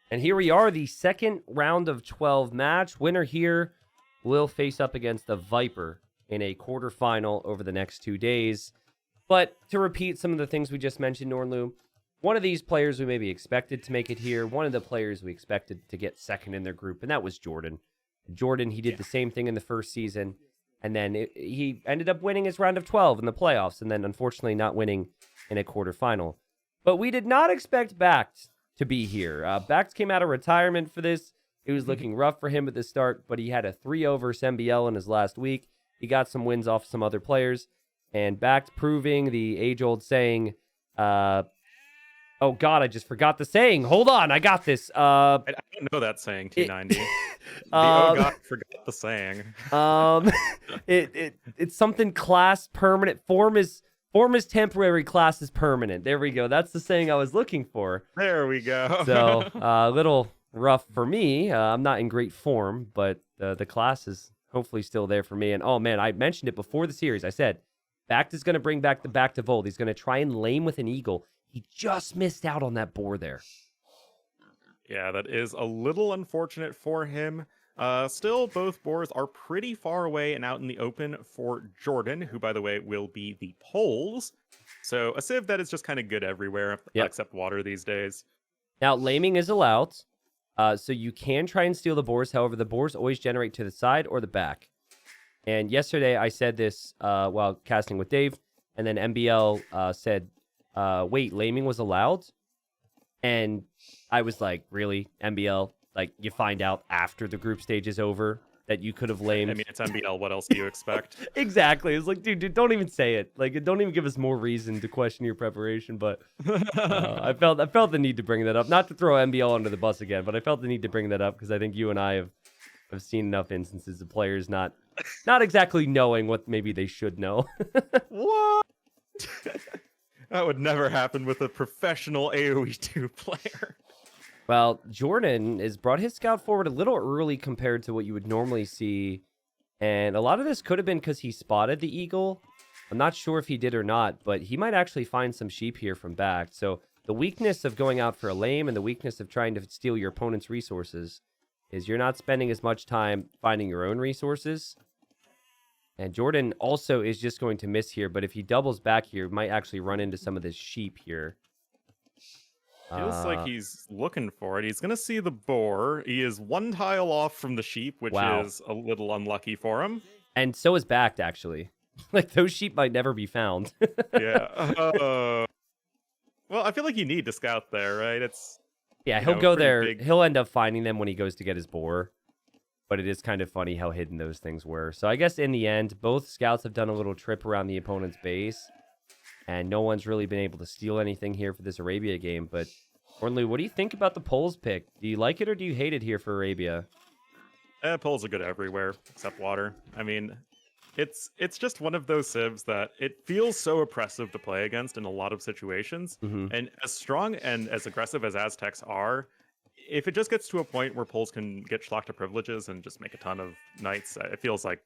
And here we are, the second round of 12 match. Winner here will face up against the Viper in a quarterfinal over the next 2 days. But to repeat some of the things we just mentioned, Ornlu, one of these players we maybe expected to make it here, one of the players we expected to get second in their group, and that was JorDan. JorDan, he did the same thing in the first season, and then he ended up winning his round of 12 in the playoffs, and then unfortunately not winning in a quarterfinal. But we did not expect BacT to be here. BacT came out of retirement for this. It was looking rough for him at the start, but he had a 3-0 versus MBL in his last week. He got some wins off some other players, and BacT proving the age-old saying, oh God, I just forgot the saying. Hold on, I got this. I don't know that saying, T90. Oh God, forgot the saying. It's something class permanent. Form is temporary, class is permanent. There we go. That's the saying I was looking for. There we go. So a little rough for me. I'm not in great form, but the class is hopefully still there for me. And oh man, I mentioned it before the series. I said BacT is going to bring back the BacT of old. He's going to try and lame with an eagle. He just missed out on that boar there. Yeah, that is a little unfortunate for him. Still, both boars are pretty far away and out in the open for JorDan, who, by the way, will be the poles. So a civ that is just kind of good everywhere, except water these days. Now, laming is allowed, so you can try and steal the boars. However, the boars always generate to the side or the back. And yesterday, I said this while casting with Dave, and then MBL said, wait, laming was allowed? And I was like, really, MBL? Like, you find out after the group stage is over that you could have lamed. I mean, it's MBL. What else do you expect? Exactly. It's like, dude, don't even say it. Like, don't even give us more reason to question your preparation. But I felt the need to bring that up. Not to throw MBL under the bus again, but I felt the need to bring that up because I think you and I have seen enough instances of players not exactly knowing what maybe they should know. What? That would never happen with a professional AoE 2 player. Well, JorDan has brought his scout forward a little early compared to what you would normally see. And a lot of this could have been because he spotted the eagle. I'm not sure if he did or not, but he might actually find some sheep here from BacT. So the weakness of going out for a lame and the weakness of trying to steal your opponent's resources is you're not spending as much time finding your own resources. And JorDan also is just going to miss here, but if he doubles back here, might actually run into some of this sheep here. Feels like he's looking for it. He's going to see the boar. He is one tile off from the sheep, which is a little unlucky for him. And so is BacT, actually. Like, those sheep might never be found. Yeah. Well, I feel like you need to scout there, right? Yeah, he'll go there. Big. He'll end up finding them when he goes to get his boar. But it is kind of funny how hidden those things were. So I guess in the end, both scouts have done a little trip around the opponent's base. And no one's really been able to steal anything here for this Arabia game. But, Ornlu, what do you think about the polls pick? Do you like it or do you hate it here for Arabia? Polls are good everywhere, except water. I mean, it's just one of those civs that it feels so oppressive to play against in a lot of situations. Mm-hmm. And as strong and as aggressive as Aztecs are, if it just gets to a point where polls can get schlocked to privileges and just make a ton of knights, it feels like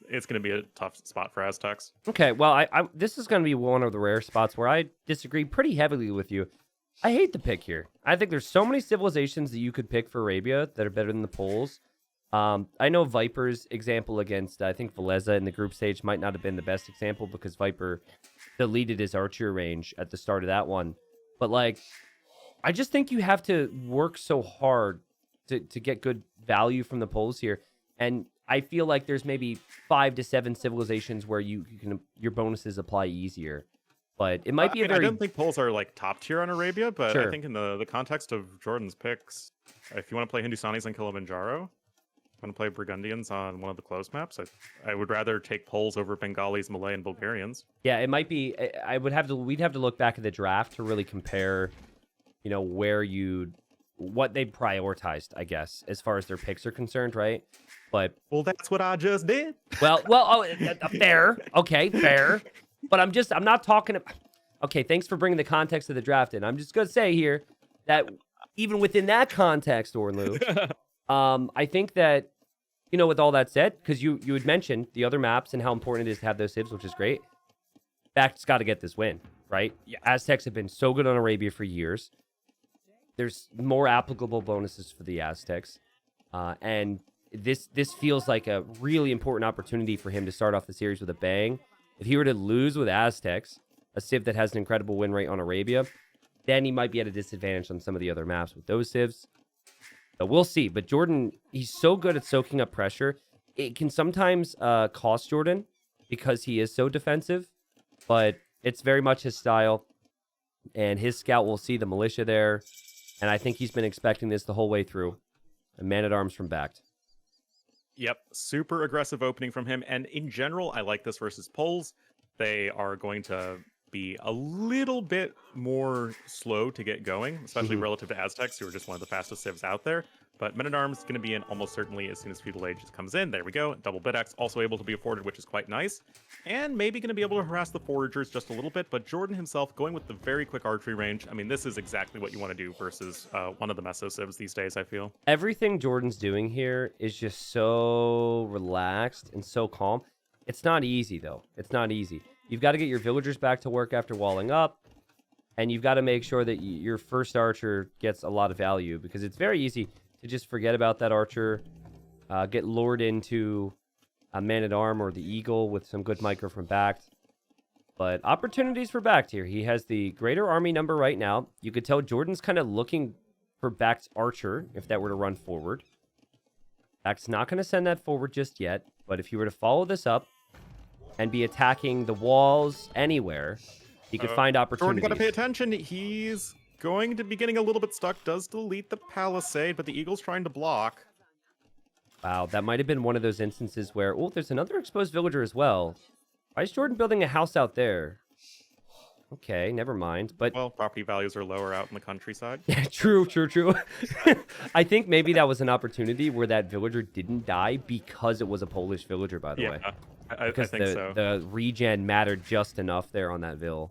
it's going to be a tough spot for Aztecs. Okay, well, this is going to be one of the rare spots where I disagree pretty heavily with you. I hate the pick here. I think there's so many civilizations that you could pick for Arabia that are better than the Poles. I know Viper's example against, I think, Veleza in the group stage might not have been the best example because Viper deleted his archer range at the start of that one. But, like, I just think you have to work so hard to get good value from the Poles here. And I feel like there's maybe 5 to 7 civilizations where you can your bonuses apply easier. But it might be I don't think polls are like top tier on Arabia, but sure. I think in the context of JorDan's picks, if you want to play Hindustanis on Kilimanjaro, want to play Burgundians on one of the closed maps, I would rather take polls over Bengalis, Malay, and Bulgarians. Yeah, it might be. We'd have to look back at the draft to really compare, you know, what they prioritized, I guess, as far as their picks are concerned, right? But well, that's what I just did. Well, fair. Okay, fair. But I'm not talking about... Okay, thanks for bringing the context of the draft in. I'm just going to say here that even within that context, Ornlu, I think that, you know, with all that said, because you had mentioned the other maps and how important it is to have those civs, which is great. BacT's got to get this win, right? Yeah. Aztecs have been so good on Arabia for years. there's more applicable bonuses for the Aztecs. And this feels like a really important opportunity for him to start off the series with a bang. If he were to lose with Aztecs, a Civ that has an incredible win rate on Arabia, then he might be at a disadvantage on some of the other maps with those Civs. So we'll see. But JorDan, he's so good at soaking up pressure. It can sometimes cost JorDan because he is so defensive, but it's very much his style. And his scout will see the militia there. And I think he's been expecting this the whole way through. A man-at-arms from BacT. Yep, super aggressive opening from him. And in general, I like this versus Poles. They are going to be a little bit more slow to get going, especially relative to Aztecs, who are just one of the fastest civs out there. But Men-at-Arms is going to be in almost certainly as soon as Feudal Age comes in. There we go. Double Bit-Axe also able to be afforded, which is quite nice. And maybe going to be able to harass the Foragers just a little bit, but JorDan himself going with the very quick archery range. I mean, this is exactly what you want to do versus one of the Meso civs these days, I feel. Everything JorDan's doing here is just so relaxed and so calm. It's not easy, though. It's not easy. You've got to get your villagers back to work after walling up, and you've got to make sure that your first archer gets a lot of value, because it's very easy to just forget about that archer, get lured into a man-at-arm or the eagle with some good micro from BacT. But opportunities for BacT here. He has the greater army number right now. You could tell JorDan's kind of looking for BacT's archer if that were to run forward. BacT's not going to send that forward just yet, but if you were to follow this up and be attacking the walls anywhere, he could find opportunities. JorDan got to pay attention. He's going to be getting a little bit stuck. Does delete the palisade, but the eagle's trying to block. Wow, that might have been one of those instances where, oh, there's another exposed villager as well. Why is JorDan building a house out there? Okay, never mind. But well, property values are lower out in the countryside. Yeah, true. I think maybe that was an opportunity where that villager didn't die because it was a Polish villager, by the way. I think so. The regen mattered just enough there on that vill.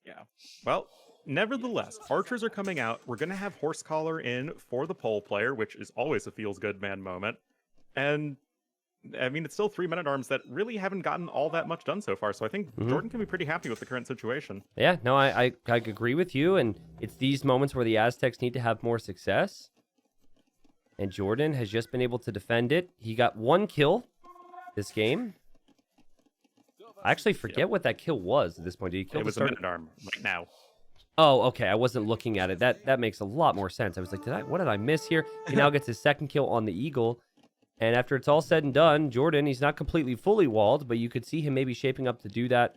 Yeah. Well, nevertheless, archers are coming out. We're going to have horse collar in for the pole player, which is always a feels good man moment. And I mean, it's still 3 men-at-arms that really haven't gotten all that much done so far. So I think JorDan can be pretty happy with the current situation. Yeah, no, I agree with you. And it's these moments where the Aztecs need to have more success. And JorDan has just been able to defend it. He got 1 kill this game. I actually forget what that kill was at this point. Did he kill it was a men-at-arm right now. Oh, okay. I wasn't looking at it. That makes a lot more sense. I was like, what did I miss here? He now gets his 2nd kill on the eagle. And after it's all said and done, JorDan, he's not completely fully walled, but you could see him maybe shaping up to do that.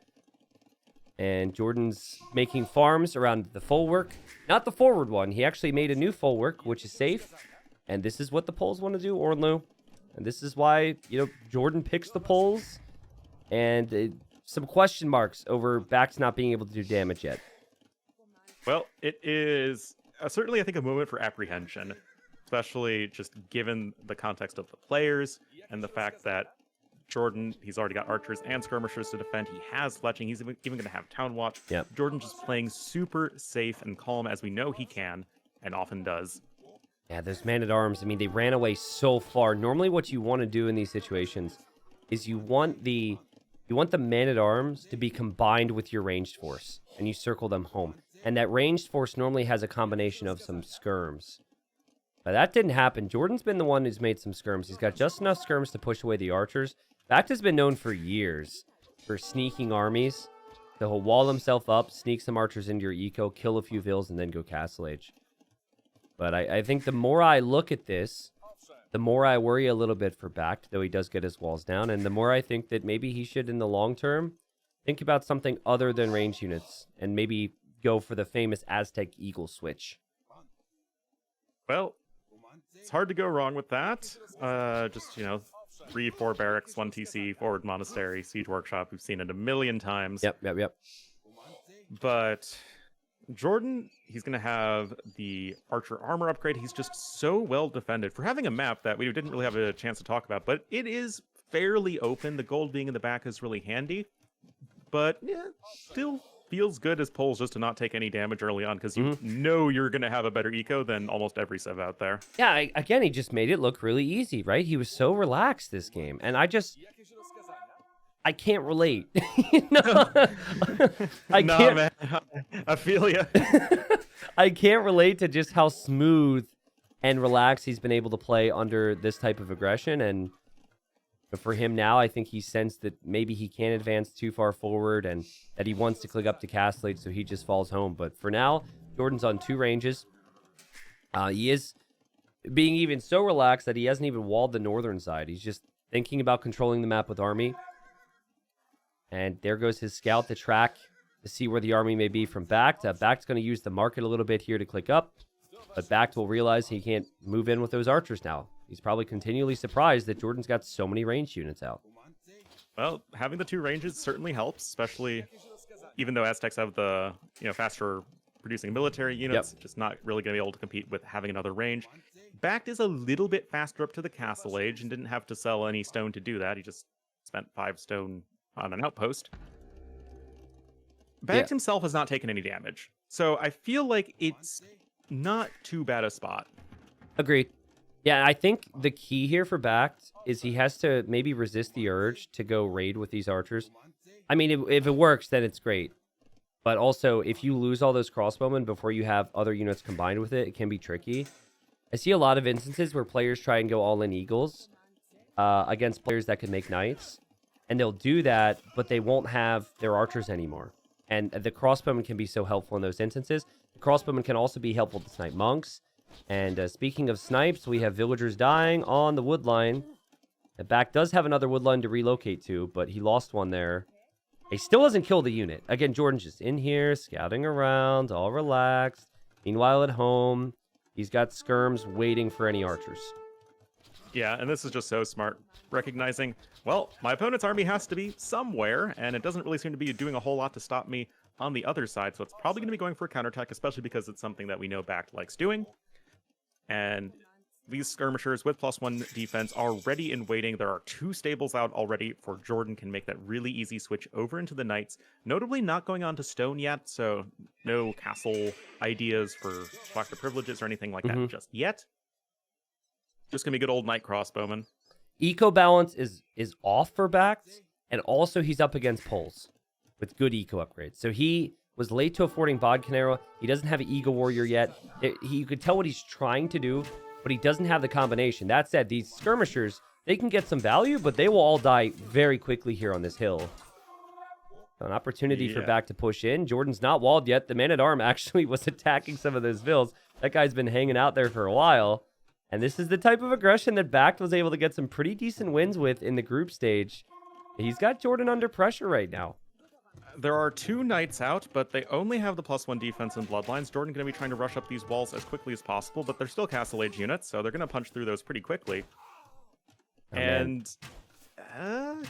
And JorDan's making farms around the folwark. Not the forward one. He actually made a new folwark, which is safe. And this is what the Poles want to do, Ornlu. And this is why, JorDan picks the Poles. And some question marks over BacT's not being able to do damage yet. Well, it is certainly, I think, a moment for apprehension. Especially just given the context of the players and the fact that JorDan, he's already got archers and skirmishers to defend. He has fletching. He's even going to have town watch. Yep. JorDan just playing super safe and calm as we know he can and often does. Yeah, those man-at-arms, I mean, they ran away so far. Normally what you want to do in these situations is you want the man-at-arms to be combined with your ranged force, and you circle them home. And that ranged force normally has a combination of some skirms. But that didn't happen. JorDan's been the one who's made some skirms. He's got just enough skirms to push away the archers. BacT has been known for years for sneaking armies. So he'll wall himself up, sneak some archers into your eco, kill a few vills, and then go Castle Age. But I think the more I look at this, the more I worry a little bit for BacT, though he does get his walls down. And the more I think that maybe he should, in the long term, think about something other than range units. And maybe go for the famous Aztec Eagle switch. Well, it's hard to go wrong with that. Just, 3-4 barracks, 1 TC, forward monastery, siege workshop. We've seen it a million times. Yep. But JorDan, he's going to have the archer armor upgrade. He's just so well defended for having a map that we didn't really have a chance to talk about, but it is fairly open. The gold being in the back is really handy, but still feels good as Poles just to not take any damage early on, because you know you're going to have a better eco than almost every civ out there. Yeah, again, he just made it look really easy, right? He was so relaxed this game. And I I can't relate. You know? I Nah, can't. man. I feel you. I can't relate to just how smooth and relaxed he's been able to play under this type of aggression. And for him now, I think he sensed that maybe he can't advance too far forward and that he wants to click up to Castlade, so he just falls home. But for now, Jordan's on 2 ranges. He is being even so relaxed that he hasn't even walled the northern side. He's just thinking about controlling the map with army. And there goes his scout to track to see where the army may be from BacT. BacT's going to use the market a little bit here to click up. But BacT will realize he can't move in with those archers now. He's probably continually surprised that Jordan's got so many ranged units out. Well, having the 2 ranges certainly helps, especially even though Aztecs have the faster producing military units, just not really going to be able to compete with having another range. BacT is a little bit faster up to the Castle Age and didn't have to sell any stone to do that. He just spent 5 stone on an outpost. BacT himself has not taken any damage, so I feel like it's not too bad a spot. Agreed. Yeah, I think the key here for BacT is he has to maybe resist the urge to go raid with these archers. I mean, if it works, then it's great. But also, if you lose all those crossbowmen before you have other units combined with it, it can be tricky. I see a lot of instances where players try and go all-in eagles against players that can make knights. And they'll do that, but they won't have their archers anymore. And the crossbowmen can be so helpful in those instances. The crossbowmen can also be helpful to snipe monks. And speaking of snipes, we have villagers dying on the wood line. The BacT does have another wood line to relocate to, but he lost one there. He still hasn't killed a unit. Again, Jordan's just in here, scouting around, all relaxed. Meanwhile, at home, he's got skirms waiting for any archers. Yeah, and this is just so smart. Recognizing, well, my opponent's army has to be somewhere, and it doesn't really seem to be doing a whole lot to stop me on the other side, so it's probably going to be going for a counterattack, especially because it's something that we know BacT likes doing. And these skirmishers with +1 defense are ready and waiting. There are 2 stables out already for Jordan can make that really easy switch over into the knights. Notably not going on to stone yet, so no castle ideas for Doctor privileges or anything like that just yet. Just gonna be good old knight crossbowman. Eco balance is off for BacT, and also he's up against poles with good eco upgrades. So he was late to affording Bodkin Arrow. He doesn't have an Eagle Warrior yet. You could tell what he's trying to do, but he doesn't have the combination. That said, these skirmishers, they can get some value, but they will all die very quickly here on this hill. An opportunity for BacT to push in. Jordan's not walled yet. The man-at-arm actually was attacking some of those vills. That guy's been hanging out there for a while. And this is the type of aggression that BacT was able to get some pretty decent wins with in the group stage. He's got Jordan under pressure right now. There are 2 knights out, but they only have the +1 defense and bloodlines. Jordan going to be trying to rush up these walls as quickly as possible, but they're still Castle Age units, so they're going to punch through those pretty quickly. And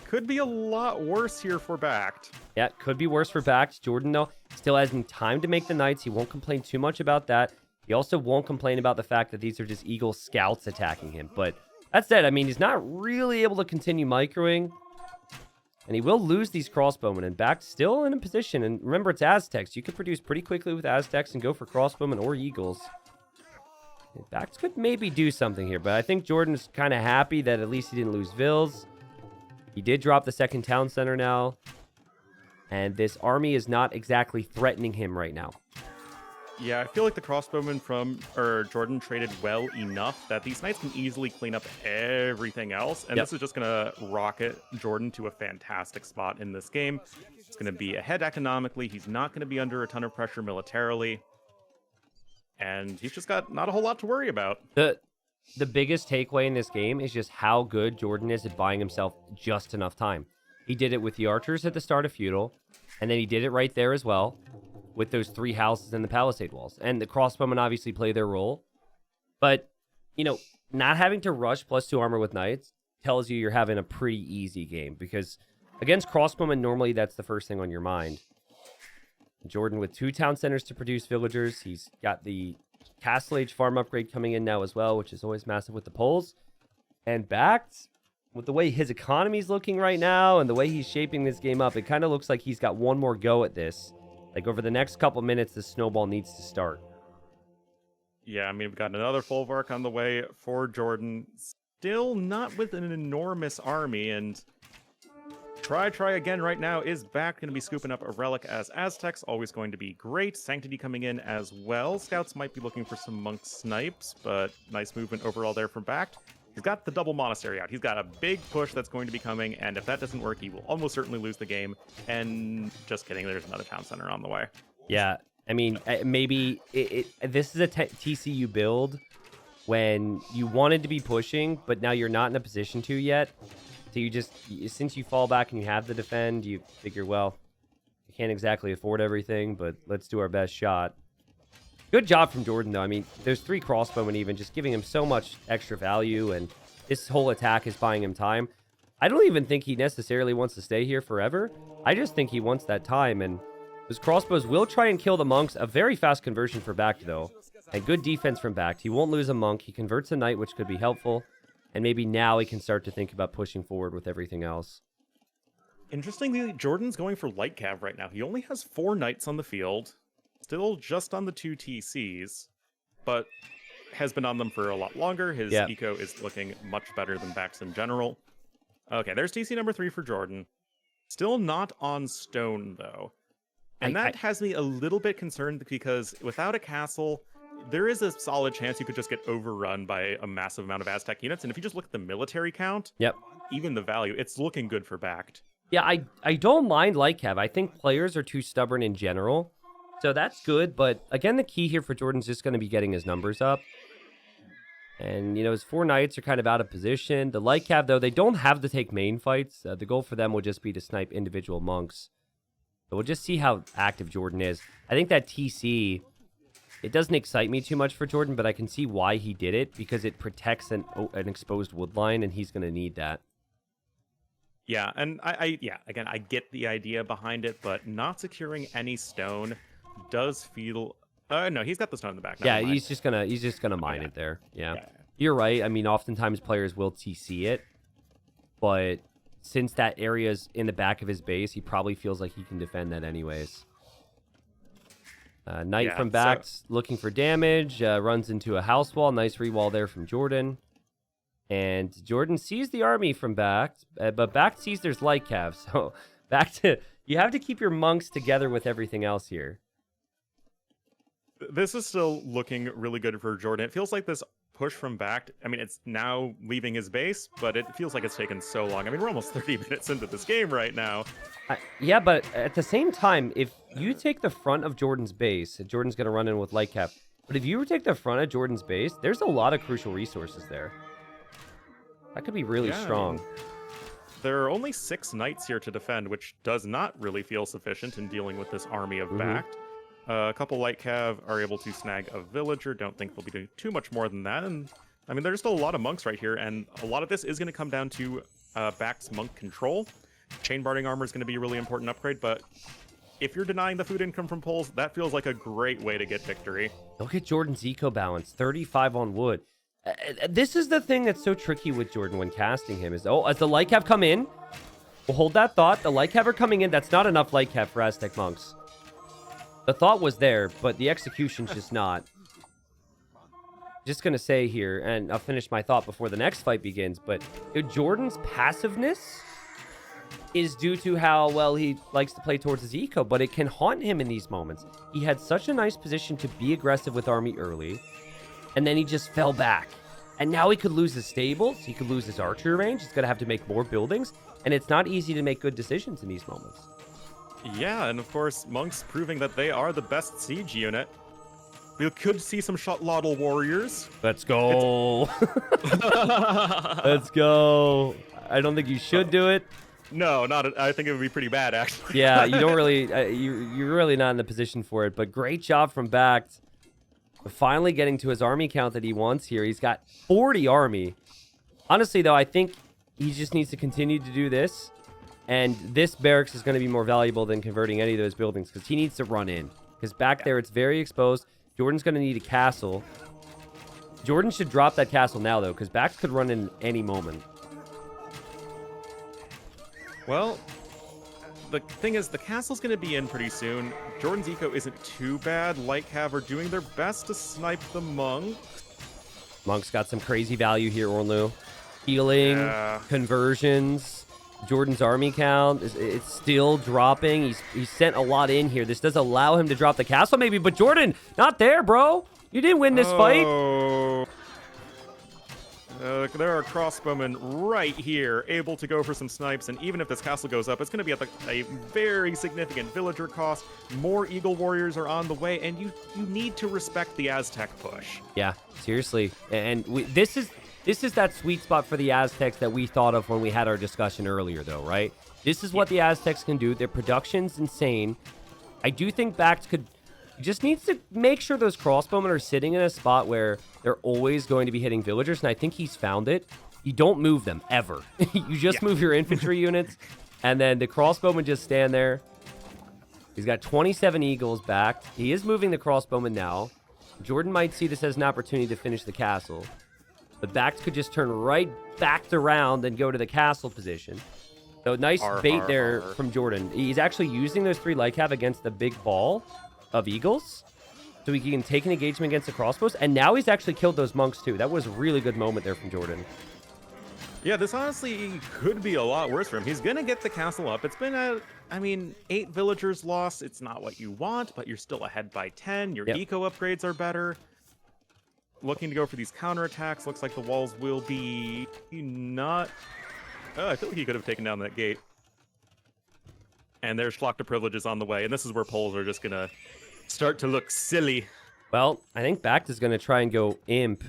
could be a lot worse here for BacT. Yeah, could be worse for BacT. Jordan, though, still has time to make the knights. He won't complain too much about that. He also won't complain about the fact that these are just Eagle scouts attacking him. But that said, I mean, he's not really able to continue microing. And he will lose these crossbowmen, and BacT still in a position. And remember, it's Aztecs. You can produce pretty quickly with Aztecs and go for crossbowmen or eagles. BacT could maybe do something here, but I think Jordan's kind of happy that at least he didn't lose vills. He did drop the second town center now. And this army is not exactly threatening him right now. Yeah, I feel like the crossbowmen from Jordan traded well enough that these knights can easily clean up everything else. And this is just going to rocket Jordan to a fantastic spot in this game. It's going to be ahead economically. He's not going to be under a ton of pressure militarily. And he's just got not a whole lot to worry about. The biggest takeaway in this game is just how good Jordan is at buying himself just enough time. He did it with the archers at the start of Feudal, and then he did it right there as well with those 3 houses and the palisade walls. And the crossbowmen obviously play their role. But, you know, not having to rush +2 armor with knights tells you you're having a pretty easy game, because against crossbowmen, normally that's the first thing on your mind. Jordan with 2 town centers to produce villagers. He's got the Castle Age farm upgrade coming in now as well, which is always massive with the poles. And BacT, with the way his economy's looking right now and the way he's shaping this game up, it kind of looks like he's got one more go at this. Like, over the next couple minutes, the snowball needs to start. Yeah, I mean, we've got another Folvark on the way for Jordan. Still not with an enormous army, and Try again right now. Is BacT going to be scooping up a relic as Aztecs? Always going to be great. Sanctity coming in as well. Scouts might be looking for some monk snipes, but nice movement overall there from BacT. He's got the double monastery out. He's got a big push that's going to be coming, and if that doesn't work, he will almost certainly lose the game. And just kidding, there's another town center on the way. Yeah, I mean, maybe this is a TCU build when you wanted to be pushing, but now you're not in a position to yet. So you just, since you fall back and you have to defend, you figure, well, we can't exactly afford everything, but let's do our best shot. Good job from JorDan, though. I mean, there's 3 crossbowmen even, just giving him so much extra value, and this whole attack is buying him time. I don't even think he necessarily wants to stay here forever. I just think he wants that time, and those crossbows will try and kill the monks. A very fast conversion for BacT, though, and good defense from BacT. He won't lose a monk. He converts a knight, which could be helpful. And maybe now he can start to think about pushing forward with everything else. Interestingly, JorDan's going for light cav right now. He only has 4 knights on the field, still just on the 2 TCs, but has been on them for a lot longer. His eco is looking much better than BacT's in general. Okay, there's TC number 3 for JorDan. Still not on stone, though. And that has me a little bit concerned because without a castle, there is a solid chance you could just get overrun by a massive amount of Aztec units. And if you just look at the military count, even the value, it's looking good for BacT. Yeah, I don't mind light cav. I think players are too stubborn in general. So that's good. But again, the key here for JorDan's just going to be getting his numbers up. And, you know, his 4 knights are kind of out of position. The light cav, though, they don't have to take main fights. The goal for them will just be to snipe individual monks. So we'll just see how active JorDan is. I think that TC, it doesn't excite me too much for JorDan, but I can see why he did it, because it protects an exposed wood line, and he's going to need that. Yeah, and I get the idea behind it, but not securing any stone does feel... no, he's got the stone in the back. Yeah, he's just gonna mine it there. Yeah. You're right. I mean, oftentimes players will TC it, but since that area's in the back of his base, he probably feels like he can defend that anyways. Knight from BacT looking for damage, runs into a house wall. Nice rewall there from JorDan. And JorDan sees the army from BacT, but BacT sees there's light cav. So back to, you have to keep your monks together with everything else here. This is still looking really good for JorDan. It feels like this push from BacT, I mean, it's now leaving his base, but it feels like it's taken so long. I mean, we're almost 30 minutes into this game right now. Yeah, but at the same time, if you take the front of JorDan's base, JorDan's going to run in with light cap, but if you take the front of JorDan's base, there's a lot of crucial resources there. That could be really strong. I mean, there are only 6 knights here to defend, which does not really feel sufficient in dealing with this army of BacT. A couple light cav are able to snag a villager. Don't think they'll be doing too much more than that. And I mean, there's still a lot of monks right here, and a lot of this is going to come down to BacT's monk control. Chain barding armor is going to be a really important upgrade, but if you're denying the food income from poles, that feels like a great way to get victory. Look at JorDan's eco balance, 35 on wood. This is the thing that's so tricky with JorDan when casting him, is, as the light cav come in, we'll hold that thought. The light cav are coming in. That's not enough light cav for Aztec monks. The thought was there, but the execution's just not. Just going to say here, and I'll finish my thought before the next fight begins, but JorDan's passiveness is due to how well he likes to play towards his eco, but it can haunt him in these moments. He had such a nice position to be aggressive with army early, and then he just fell back. And now he could lose his stables, he could lose his archery range, he's going to have to make more buildings, and it's not easy to make good decisions in these moments. Yeah, and of course, monks proving that they are the best siege unit. We could see some Shotladdle warriors. Let's go. Let's go. I don't think you should do it. No, I think it would be pretty bad, actually. Yeah, you don't really, you're really not in the position for it, but great job from BacT. Finally getting to his army count that he wants here. He's got 40 army. Honestly, though, I think he just needs to continue to do this. And this barracks is going to be more valuable than converting any of those buildings because he needs to run in. Because back there, it's very exposed. JorDan's going to need a castle. JorDan should drop that castle now, though, because BacT could run in any moment. Well, the thing is, the castle's going to be in pretty soon. JorDan's eco isn't too bad. Light cav are doing their best to snipe the monk. Monk's got some crazy value here, Ornlu. Healing, conversions. Jordan's army count it's still dropping. He's sent a lot in here. This does allow him to drop the castle maybe, but Jordan, not there, bro. You didn't win this fight. There are crossbowmen right here, able to go for some snipes, and even if this castle goes up, it's going to be at a very significant villager cost. More Eagle Warriors are on the way, and you need to respect the Aztec push. Yeah, seriously. And this is that sweet spot for the Aztecs that we thought of when we had our discussion earlier, though, right? This is what the Aztecs can do. Their production's insane. I do think BacT could... just needs to make sure those crossbowmen are sitting in a spot where they're always going to be hitting villagers, and I think he's found it. You don't move them, ever. You just move your infantry units, and then the crossbowmen just stand there. He's got 27 eagles back. He is moving the crossbowmen now. Jordan might see this as an opportunity to finish the castle, but BacT could just turn right back around and go to the castle position. So nice bait there from Jordan. He's actually using those 3 light cav against the big ball of eagles, so he can take an engagement against the crossbows, and now he's actually killed those monks too. That was a really good moment there from Jordan. Yeah, this honestly could be a lot worse for him. He's gonna get the castle up. It's been 8 villagers lost. It's not what you want, but you're still ahead by 10. Your eco upgrades are better. Looking to go for these counterattacks. Looks like the walls will be not... Oh, I feel like he could have taken down that gate. And there's Schlock to privileges on the way, and this is where Poles are just gonna start to look silly. Well, I think BacT is going to try and go Imp.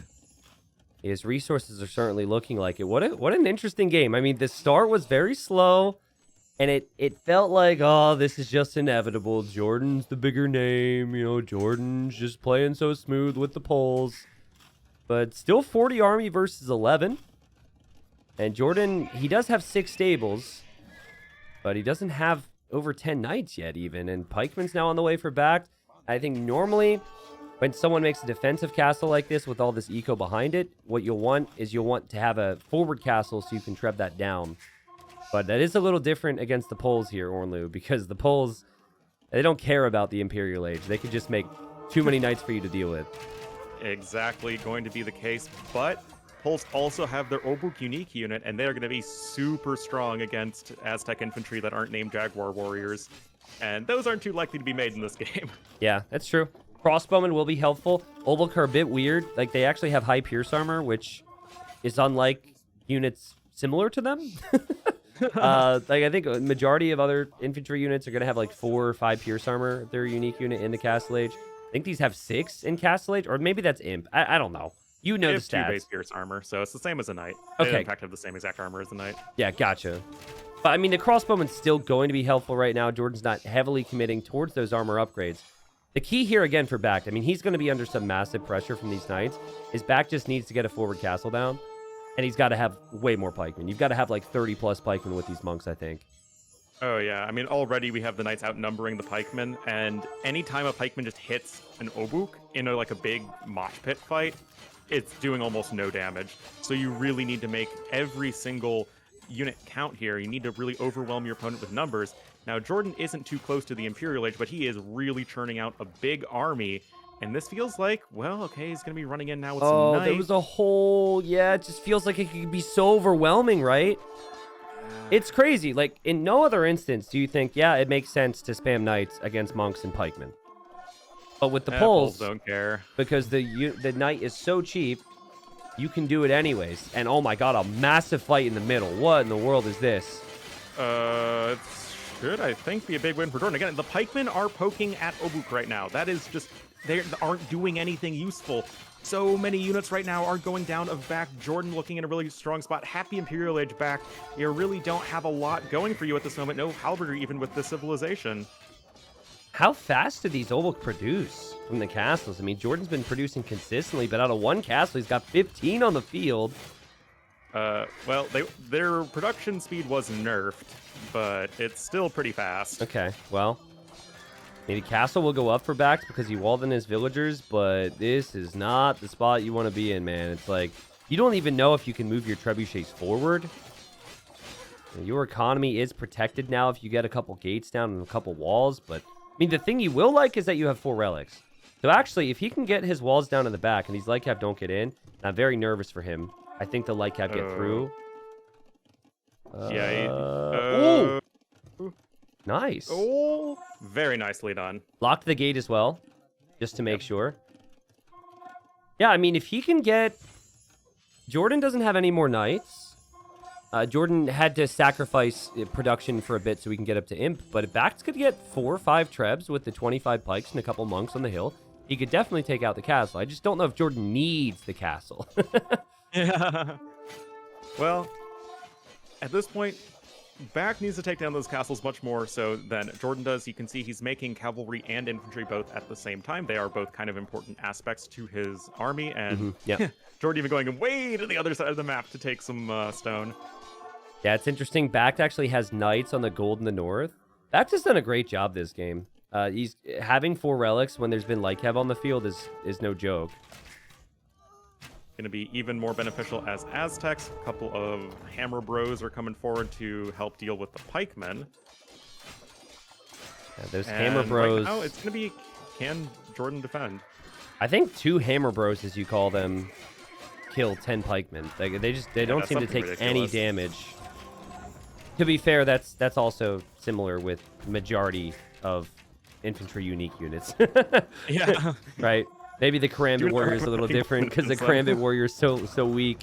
His resources are certainly looking like it. What an interesting game. I mean, the start was very slow, and it felt like, oh, this is just inevitable. Jordan's the bigger name. You know, Jordan's just playing so smooth with the Poles. But still 40 army versus 11. And Jordan, he does have 6 stables, but he doesn't have over 10 knights yet even. And Pikeman's now on the way for BacT. I think normally when someone makes a defensive castle like this with all this eco behind it, what you'll want to have a forward castle so you can treb that down. But that is a little different against the Poles here, Ornlu, because the Poles, they don't care about the Imperial Age. They could just make too many knights for you to deal with. Exactly going to be the case, but Poles also have their Obuk unique unit, and they're going to be super strong against Aztec infantry that aren't named Jaguar Warriors. And those aren't too likely to be made in this game. Yeah, that's true. Crossbowmen will be helpful. Obuk are a bit weird. Like, they actually have high pierce armor, which is unlike units similar to them. Like, I think a majority of other infantry units are going to have, like, 4 or 5 pierce armor, their unique unit in the Castle Age. I think these have 6 in Castle Age, or maybe that's Imp. I don't know. You know the stats. 2 base pierce armor, so it's the same as a knight. Okay. They in fact have the same exact armor as a knight. Yeah, gotcha. But, I mean, the crossbowman's still going to be helpful right now. Jordan's not heavily committing towards those armor upgrades. The key here, again, for BacT, I mean, he's going to be under some massive pressure from these knights, is BacT just needs to get a forward castle down, and he's got to have way more pikemen. You've got to have, like, 30-plus pikemen with these monks, I think. Oh, yeah. I mean, already we have the knights outnumbering the pikemen, and anytime a pikeman just hits an Obuk in a big mosh pit fight, it's doing almost no damage. So you really need to make every single unit count here. You need to really overwhelm your opponent with numbers. Now, Jordan isn't too close to the Imperial Age, but he is really churning out a big army. And this feels like, well, okay, he's going to be running in now with some knights. Oh, there was a whole... Yeah, it just feels like it could be so overwhelming, right? It's crazy. Like, in no other instance do you think, yeah, it makes sense to spam knights against monks and pikemen. But with the Poles, don't care. Because the knight is so cheap, you can do it anyways. And oh my god, a massive fight in the middle. What in the world is this? It should, I think, be a big win for Jordan. Again, the pikemen are poking at Obuk right now. That is just, they aren't doing anything useful. So many units right now are going down of BacT. Jordan looking in a really strong spot. Happy Imperial Age BacT. You really don't have a lot going for you at this moment. No halberdier even with the civilization. How fast do these Obuk produce from the castles? I mean, Jordan's been producing consistently, but out of one castle, he's got 15 on the field. Well, their production speed was nerfed, but it's still pretty fast. Okay, well, maybe castle will go up for BacT because he walled in his villagers, but this is not the spot you want to be in, man. It's like, you don't even know if you can move your trebuchets forward. Your economy is protected now if you get a couple gates down and a couple walls, but... I mean, the thing you will like is that you have 4 relics. So actually, if he can get his walls down in the back and these light cap don't get in, I'm very nervous for him. I think the light cap get through. Oh, nice. Oh, very nicely done. Locked the gate as well, just to make sure. Yeah, I mean, if he can get... JorDan doesn't have any more knights. JorDan had to sacrifice production for a bit so we can get up to Imp, but if BacT could get 4 or 5 trebs with the 25 pikes and a couple monks on the hill, he could definitely take out the castle. I just don't know if JorDan needs the castle. Yeah. Well, at this point, BacT needs to take down those castles much more so than JorDan does. You can see he's making cavalry and infantry both at the same time. They are both kind of important aspects to his army, and JorDan even going way to the other side of the map to take some stone. Yeah, it's interesting. BacT actually has knights on the gold in the north. BacT has done a great job this game. He's having 4 relics when there's been light cav on the field is no joke. Going to be even more beneficial as Aztecs. A couple of hammer bros are coming forward to help deal with the pikemen. Yeah, those hammer bros. Right now, it's going to be, can JorDan defend? I think 2 hammer bros, as you call them, kill 10 pikemen. They don't seem to take any damage. To be fair, that's also similar with majority of infantry unique units. Yeah. Right. Maybe the Karambit Warrior is a little different because the Karambit Warrior is so weak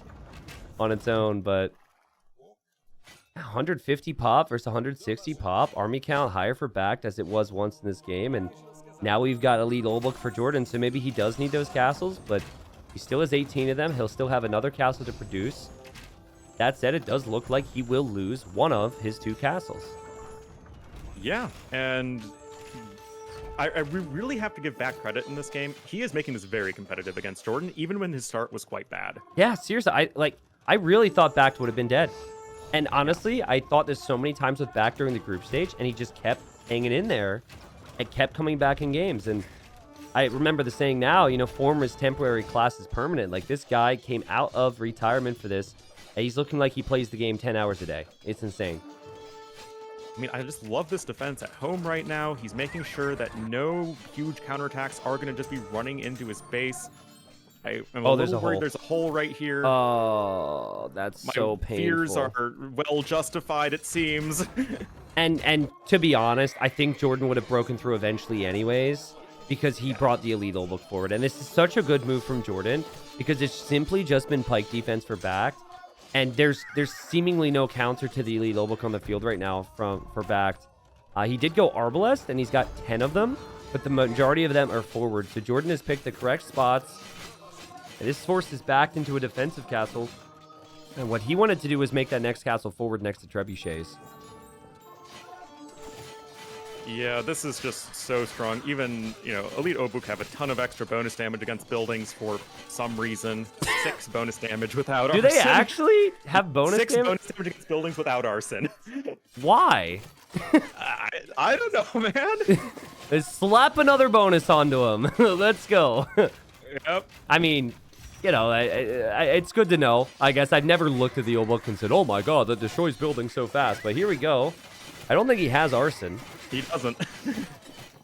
on its own, but 150 pop versus 160 pop. Army count higher for BacT as it was once in this game, and now we've got Elite Oldbook for JorDan, so maybe he does need those castles, but he still has 18 of them. He'll still have another castle to produce. That said, it does look like he will lose one of his 2 castles. Yeah, and I really have to give BacT credit in this game. He is making this very competitive against JorDan, even when his start was quite bad. Yeah, seriously, I really thought BacT would have been dead. And honestly, I thought this so many times with BacT during the group stage, and he just kept hanging in there and kept coming back in games. And I remember the saying now, form is temporary, class is permanent. Like, this guy came out of retirement for this, and he's looking like he plays the game 10 hours a day. It's insane. I mean, I just love this defense at home right now. He's making sure that no huge counterattacks are going to just be running into his base. I'm a little worried there's a hole right here. Oh, that's so painful. My fears are well justified, it seems. And to be honest, I think JorDan would have broken through eventually anyways, because he brought the Elite Oldbook forward. And this is such a good move from JorDan, because it's simply just been pike defense for BacT. And there's seemingly no counter to the Elite Oldbook on the field right now for BacT. He did go Arbalest, and he's got 10 of them, but the majority of them are forward. So JorDan has picked the correct spots, and this forces BacT into a defensive castle. And what he wanted to do was make that next castle forward next to Trebuchets. Yeah, this is just so strong. Even, Elite Oldbook have a ton of extra bonus damage against buildings for some reason. 6 bonus damage without arson. Do they actually have bonus 6 damage? bonus damage against buildings without arson. Why? I don't know, man. Let's slap another bonus onto him. Let's go. Yep. I mean, it's good to know. I guess I've never looked at the old book and said, oh my god, that destroys buildings so fast. But here we go. I don't think he has arson. He doesn't.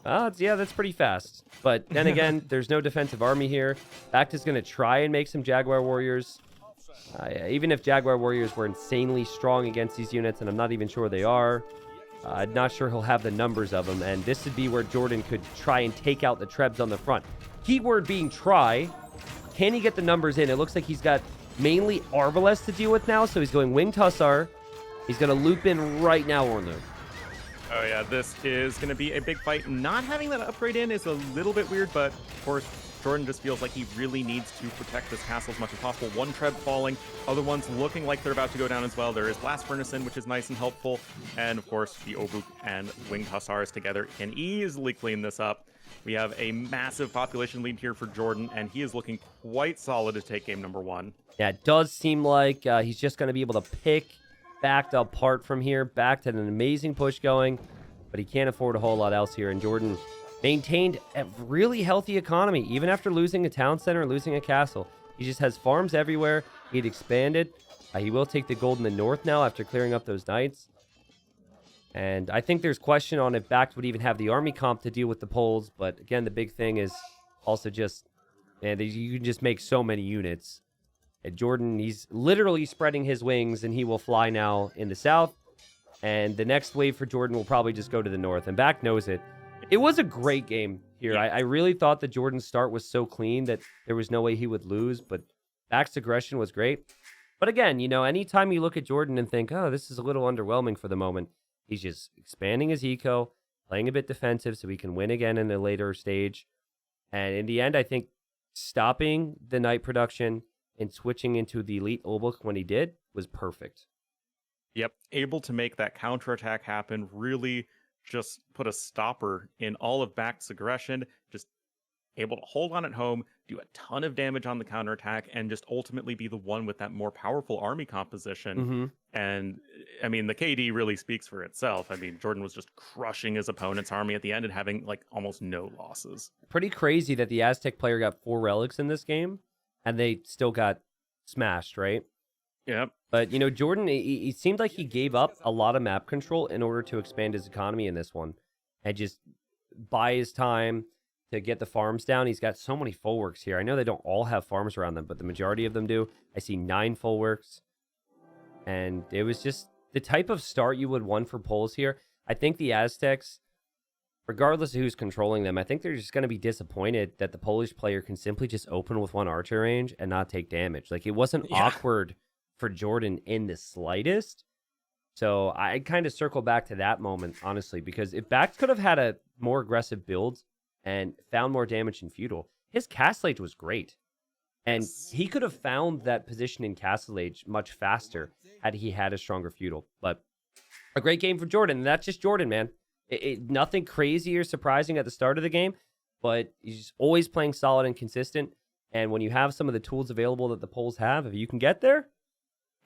Yeah, that's pretty fast. But then again, there's no defensive army here. BacT is going to try and make some Jaguar Warriors. Even if Jaguar Warriors were insanely strong against these units, and I'm not even sure they are, I'm not sure he'll have the numbers of them. And this would be where JorDan could try and take out the Trebs on the front. Keyword being try. Can he get the numbers in? It looks like he's got mainly Arbalest to deal with now, so he's going Winged Hussar. He's going to loop in right now, Ornlu. Oh yeah, this is going to be a big fight. Not having that upgrade in is a little bit weird, but of course, JorDan just feels like he really needs to protect this castle as much as possible. One Treb falling, other ones looking like they're about to go down as well. There is Blast Furnace in, which is nice and helpful. And of course, the Oldbook and Winged Hussars together can easily clean this up. We have a massive population lead here for JorDan, and he is looking quite solid to take game number 1. Yeah, it does seem like he's just going to be able to pick BacT apart from here. BacT had an amazing push going, but he can't afford a whole lot else here. And JorDan maintained a really healthy economy, even after losing a town center, losing a castle. He just has farms everywhere. He'd expanded. He will take the gold in the north now after clearing up those knights. And I think there's question on if BacT would even have the army comp to deal with the Poles. But again, the big thing is also just, man, you can just make so many units And JorDan, he's literally spreading his wings, and he will fly now in the south. And the next wave for JorDan will probably just go to the north. And BacT knows it. It was a great game here. Yeah. I really thought that JorDan's start was so clean that there was no way he would lose. But BacT's aggression was great. But again, anytime you look at JorDan and think, oh, this is a little underwhelming for the moment, he's just expanding his eco, playing a bit defensive so he can win again in a later stage. And in the end, I think stopping the night production and switching into the elite Obelix when he did was perfect. Yep, able to make that counterattack happen, really just put a stopper in all of BacT's aggression, just able to hold on at home, do a ton of damage on the counterattack, and just ultimately be the one with that more powerful army composition. Mm-hmm. And, I mean, the KD really speaks for itself. I mean, JorDan was just crushing his opponent's army at the end and having, almost no losses. Pretty crazy that the Aztec player got 4 relics in this game, and they still got smashed, right? Yep. But, JorDan, he seemed like he gave up a lot of map control in order to expand his economy in this one. And just buy his time to get the farms down. He's got so many full works here. I know they don't all have farms around them, but the majority of them do. I see 9 full works. And it was just the type of start you would want for polls here. I think the Aztecs, regardless of who's controlling them, I think they're just going to be disappointed that the Polish player can simply just open with 1 archer range and not take damage. It wasn't awkward for JorDan in the slightest. So I kind of circle back to that moment, honestly, because if BacT could have had a more aggressive build and found more damage in Feudal, his Castle Age was great. And he could have found that position in Castle Age much faster had he had a stronger Feudal. But a great game for JorDan. And that's just JorDan, man. Nothing crazy or surprising at the start of the game, but he's always playing solid and consistent. And when you have some of the tools available that the Poles have, if you can get there,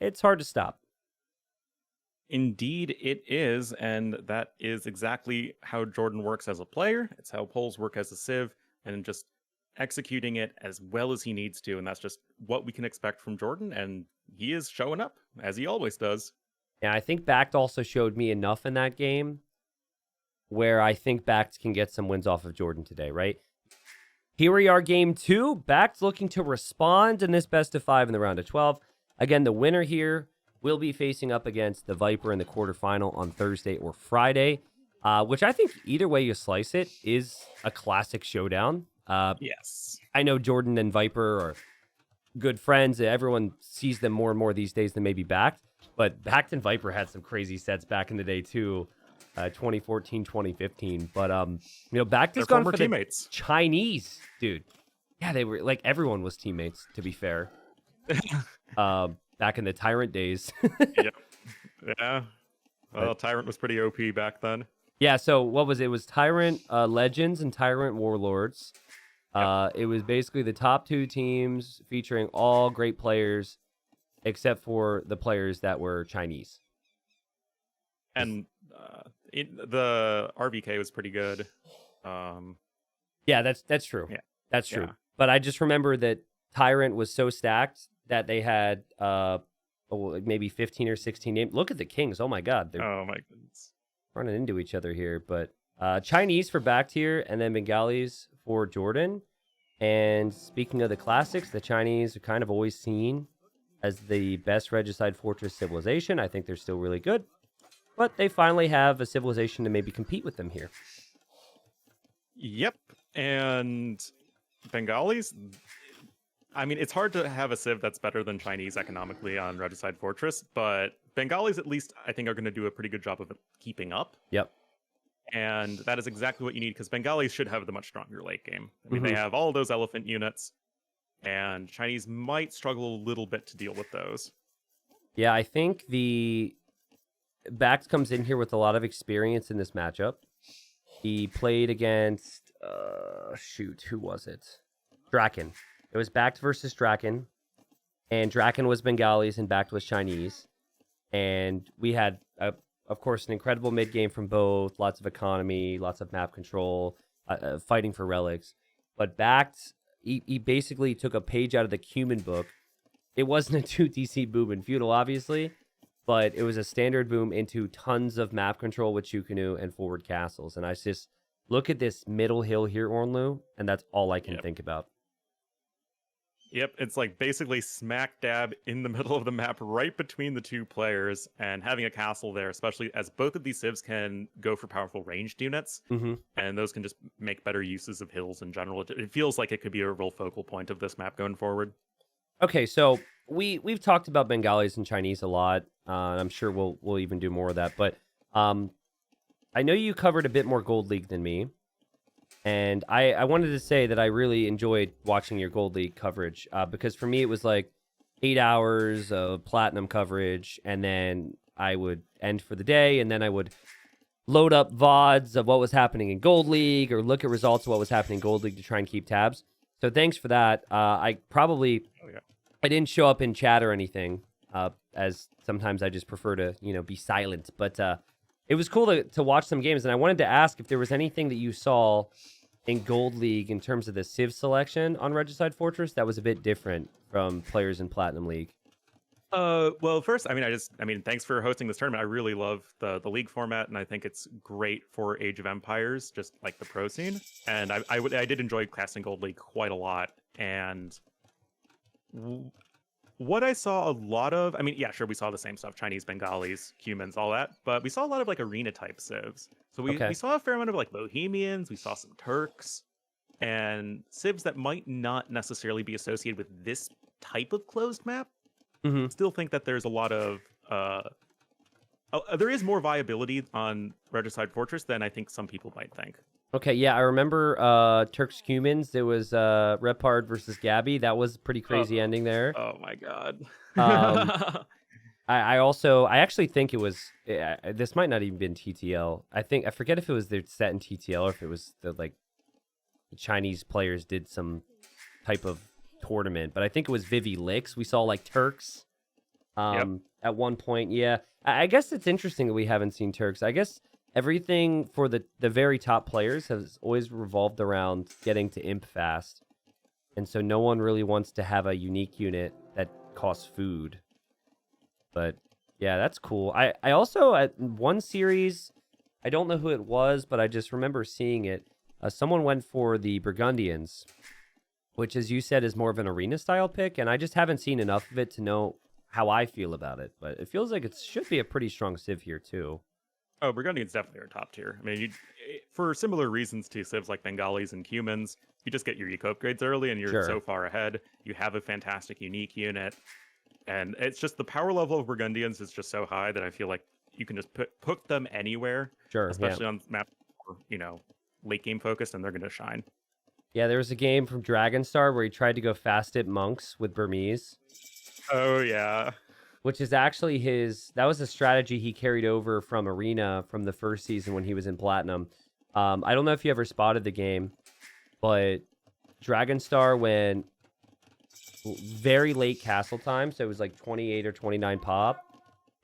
it's hard to stop. Indeed, it is. And that is exactly how JorDan works as a player. It's how Poles work as a Civ, and just executing it as well as he needs to. And that's just what we can expect from JorDan. And he is showing up, as he always does. Yeah, I think BacT also showed me enough in that game where I think BacT can get some wins off of JorDan today, right? Here we are, game 2. BacT's looking to respond in this best of 5 in the round of 12. Again, the winner here will be facing up against the Viper in the quarterfinal on Thursday or Friday, which I think either way you slice it is a classic showdown. Yes. I know JorDan and Viper are good friends. Everyone sees them more and more these days than maybe BacT. But BacT and Viper had some crazy sets back in the day too, 2014, 2015. But BacT has gone for teammates. The Chinese, dude. Yeah, they were everyone was teammates. To be fair, back in the Tyrant days. Yep. Yeah. Well, Tyrant was pretty OP back then. Yeah. So what was it? It was Tyrant Legends and Tyrant Warlords. It was basically the top 2 teams featuring all great players, except for the players that were Chinese. And the RVK was pretty good. Yeah, that's true. Yeah. That's true. Yeah. But I just remember that Tyrant was so stacked that they had maybe 15 or 16 names. Look at the Kings. Oh my God. They're oh my goodness. running into each other here. But Chinese for BacT here, and then Bengalis for JorDan. And speaking of the classics, the Chinese are kind of always seen as the best regicide fortress civilization. I think they're still really good. But they finally have a civilization to maybe compete with them here. Yep. And Bengalis, I mean, it's hard to have a civ that's better than Chinese economically on Regicide Fortress, but Bengalis at least I think are going to do a pretty good job of keeping up. Yep. And that is exactly what you need, because Bengalis should have the much stronger late game. I mean, they have all those elephant units, and Chinese might struggle a little bit to deal with those. Yeah, I think the BacT comes in here with a lot of experience in this matchup. He played against, who was it? Draken. It was BacT versus Draken, and Draken was Bengalis and BacT was Chinese. And we had, of course, an incredible mid game from both, lots of economy, lots of map control, fighting for relics. But BacT, he basically took a page out of the Cuman book. It wasn't a 2 DC boom in Feudal, obviously, but it was a standard boom into tons of map control with Chukanu and forward castles. And I just look at this middle hill here, Ornlu, and that's all I can think about. Yep, it's like basically smack dab in the middle of the map, right between the two players, and having a castle there, especially as both of these civs can go for powerful ranged units, and those can just make better uses of hills in general. It feels like it could be a real focal point of this map going forward. Okay, so we've talked about Bengalis and Chinese a lot. And I'm sure we'll even do more of that. But I know you covered a bit more Gold League than me. And I wanted to say that I really enjoyed watching your Gold League coverage because for me it was like 8 hours of Platinum coverage, and then I would end for the day, and then I would load up VODs of what was happening in Gold League or look at results of what was happening in Gold League to try and keep tabs. So thanks for that. I didn't show up in chat or anything, as sometimes I just prefer to be silent. But it was cool to watch some games, and I wanted to ask if there was anything that you saw in Gold League in terms of the Civ selection on Regicide Fortress that was a bit different from players in Platinum League. Well, first, thanks for hosting this tournament. I really love the league format, and I think it's great for Age of Empires, just like the pro scene. And I did enjoy casting Gold League quite a lot. And what I saw a lot of, sure, we saw the same stuff, Chinese, Bengalis, humans, all that, but we saw a lot of like arena type civs. So we saw a fair amount of like Bohemians, we saw some Turks, and civs that might not necessarily be associated with this type of closed map. Still think that there's a lot of there is more viability on Regicide Fortress than I think some people might think. Okay, yeah, I remember Turks Humans. There was Repard versus Gabby. That was a pretty crazy ending there. Oh my god. I actually think it was this might not even been TTL. I forget if it was set in TTL or if it was the Chinese players did some type of tournament, but I think it was Vivi Licks. We saw like Turks at one point. Yeah, I guess it's interesting that we haven't seen Turks. I guess everything for the very top players has always revolved around getting to imp fast, and so no one really wants to have a unique unit that costs food. But yeah, that's cool. I also, at one series, I don't know who it was, but I just remember seeing it. Someone went for the Burgundians, which, as you said, is more of an arena style pick, and I just haven't seen enough of it to know how I feel about it. But it feels like it should be a pretty strong civ here too. Oh, Burgundians definitely are top tier. I mean, for similar reasons to civs like Bengalis and humans, you just get your eco upgrades early, and you're so far ahead. You have a fantastic unique unit, and it's just the power level of Burgundians is just so high that I feel like you can just put them anywhere, especially on maps, late game focused, and they're going to shine. Yeah, there was a game from Dragonstar where he tried to go fast at monks with Burmese. Oh, yeah. Which is actually that was a strategy he carried over from Arena from the first season when he was in Platinum. I don't know if you ever spotted the game, but Dragonstar went very late castle time, so it was like 28 or 29 pop,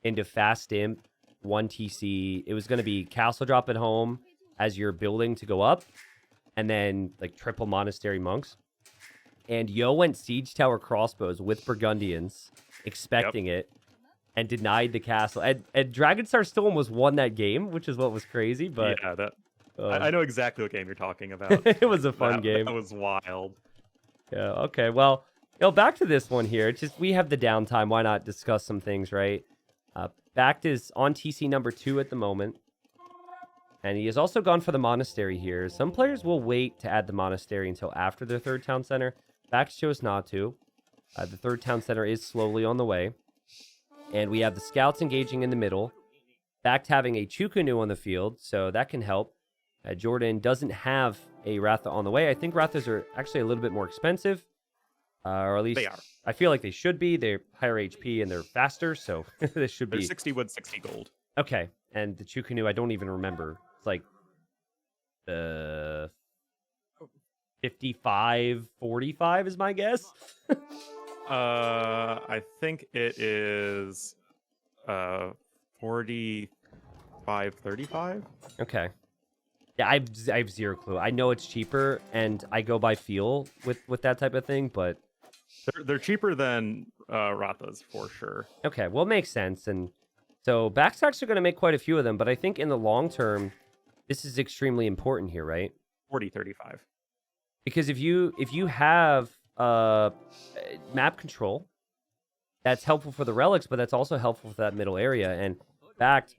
into fast imp, 1 TC. It was going to be castle drop at home as you're building to go up, and then like triple monastery monks. And Yo went siege tower crossbows with Burgundians, expecting it, and denied the castle. And Dragonstar still almost won that game, which is what was crazy. But yeah, I know exactly what game you're talking about. It was a fun game. That was wild. Yeah. Okay. Well, back to this one here. It's just we have the downtime. Why not discuss some things, right? BacT is on TC number 2 at the moment. And he has also gone for the monastery here. Some players will wait to add the monastery until after their third town center. BacT chose not to. The third town center is slowly on the way. And we have the scouts engaging in the middle. BacT having a Chukunu on the field, so that can help. JorDan doesn't have a Ratha on the way. I think Rathas are actually a little bit more expensive. Or at least they are. I feel like they should be. They're higher HP and they're faster, so they should be. They're 60 wood, 60 gold. Okay. And the Chukunu, I don't even remember. It's like 55, 45 is my guess. I think it is 45, 35. Okay. Yeah, I have zero clue. I know it's cheaper, and I go by feel with that type of thing, but they're cheaper than Rathas for sure. Okay, well, it makes sense. And so backstacks are going to make quite a few of them, but I think in the long term, this is extremely important here, right? 40, 35. Because if you have map control. That's helpful for the relics, but that's also helpful for that middle area. And in fact,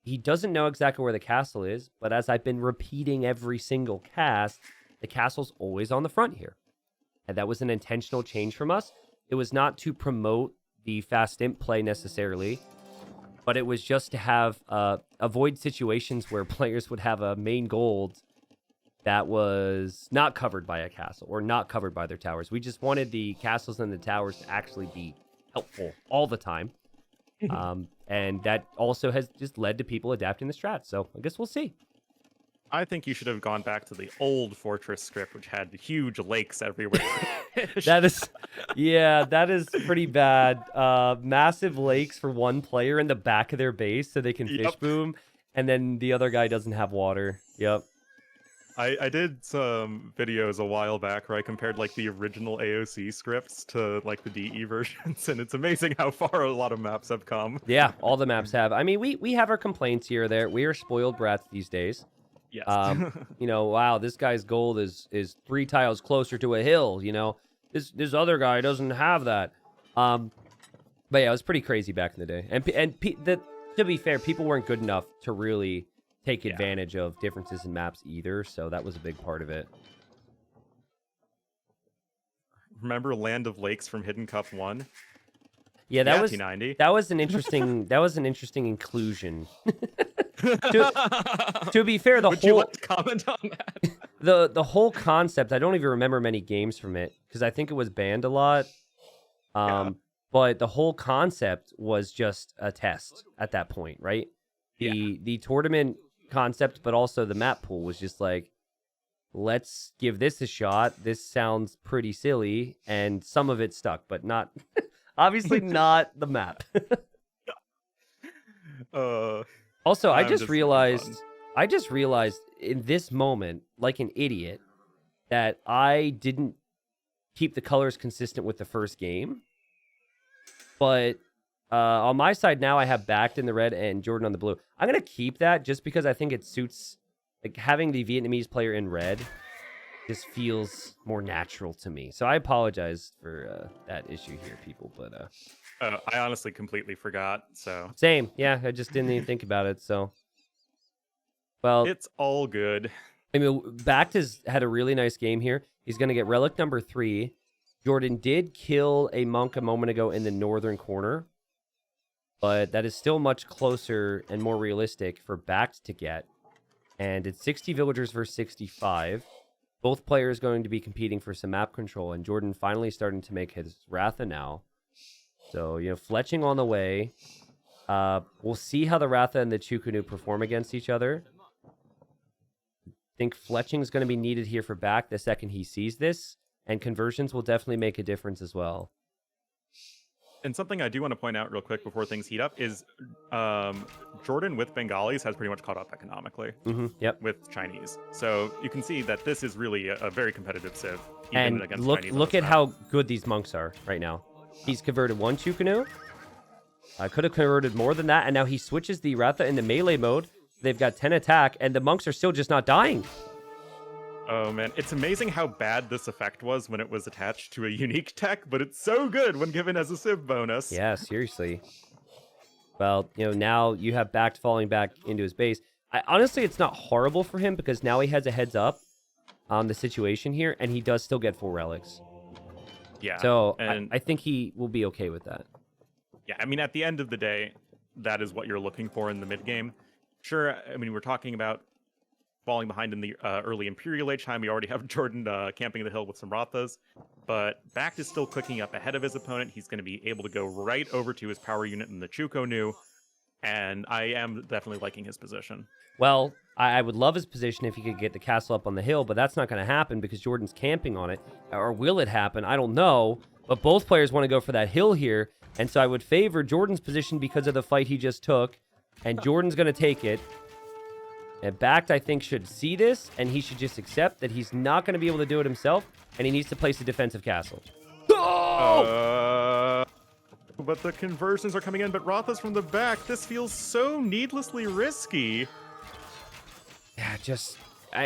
he doesn't know exactly where the castle is, but as I've been repeating every single cast, the castle's always on the front here. And that was an intentional change from us. It was not to promote the fast imp play necessarily, but it was just to have avoid situations where players would have a main gold that was not covered by a castle or not covered by their towers. We just wanted the castles and the towers to actually be helpful all the time. And that also has just led to people adapting the strat. So I guess we'll see. I think you should have gone back to the old Fortress script, which had huge lakes everywhere. That is pretty bad. Massive lakes for one player in the back of their base so they can fish boom, and then the other guy doesn't have water. Yep. I did some videos a while back where I compared like the original AOC scripts to like the DE versions, and it's amazing how far a lot of maps have come. Yeah, all the maps have. I mean, we have our complaints here or there. We are spoiled brats these days. Yes. Wow, this guy's gold is 3 tiles closer to a hill. This other guy doesn't have that. But yeah, it was pretty crazy back in the day. And to be fair, people weren't good enough to really take advantage of differences in maps either, so that was a big part of it. Remember Land of Lakes from Hidden Cup 1? Yeah, that was T90. That was an interesting inclusion. to be fair, Would you like to comment on that? the whole concept, I don't even remember many games from it because I think it was banned a lot. But the whole concept was just a test at that point, right? The tournament concept, but also the map pool was just like, let's give this a shot. This sounds pretty silly, and some of it stuck, but not obviously not the map. Also, I just realized in this moment, like an idiot, that I didn't keep the colors consistent with the first game. But on my side now, I have BacT in the red and JorDan on the blue. I'm going to keep that just because I think it suits, like, having the Vietnamese player in red just feels more natural to me. So I apologize for that issue here, people. But I honestly completely forgot. So same, yeah. I just didn't even think about it. So, well, it's all good. I mean, BacT has had a really nice game here. He's going to get relic number 3. JorDan did kill a monk a moment ago in the northern corner, but that is still much closer and more realistic for BacT to get. And it's 60 villagers versus 65. Both players going to be competing for some map control, and JorDan finally starting to make his Ratha now. So, fletching on the way. We'll see how the Ratha and the Chukunu perform against each other. I think fletching is going to be needed here for BacT the second he sees this, and conversions will definitely make a difference as well. And something I do want to point out real quick before things heat up is JorDan with Bengalis has pretty much caught up economically with Chinese. So you can see that this is really a very competitive civ. Even And against look, Chinese look at how good these monks are right now. He's converted 1 Chukunu. I could have converted more than that, and now he switches the Ratha into melee mode. They've got 10 attack, and the monks are still just not dying. Oh man, it's amazing how bad this effect was when it was attached to a unique tech, but it's so good when given as a civ bonus. Yeah, seriously. Well, now you have BacT falling back into his base. Honestly, it's not horrible for him because now he has a heads up on the situation here, and he does still get 4 relics. Yeah. So and I think he will be okay with that. Yeah, I mean, at the end of the day, that is what you're looking for in the mid game. Sure, I mean, we're talking about falling behind in the early Imperial Age time. We already have JorDan camping the hill with some Rathas, but BacT is still cooking up ahead of his opponent. He's going to be able to go right over to his power unit in the Chukonu, and I am definitely liking his position. Well, I would love his position if he could get the castle up on the hill, but that's not going to happen because JorDan's camping on it. Or will it happen? I don't know. But both players want to go for that hill here, and so I would favor JorDan's position because of the fight he just took, and JorDan's going to take it. And BacT, I think, should see this, and he should just accept that he's not going to be able to do it himself, and he needs to place a defensive castle. But the conversions are coming in, but Ratha's from the back. This feels so needlessly risky. Yeah,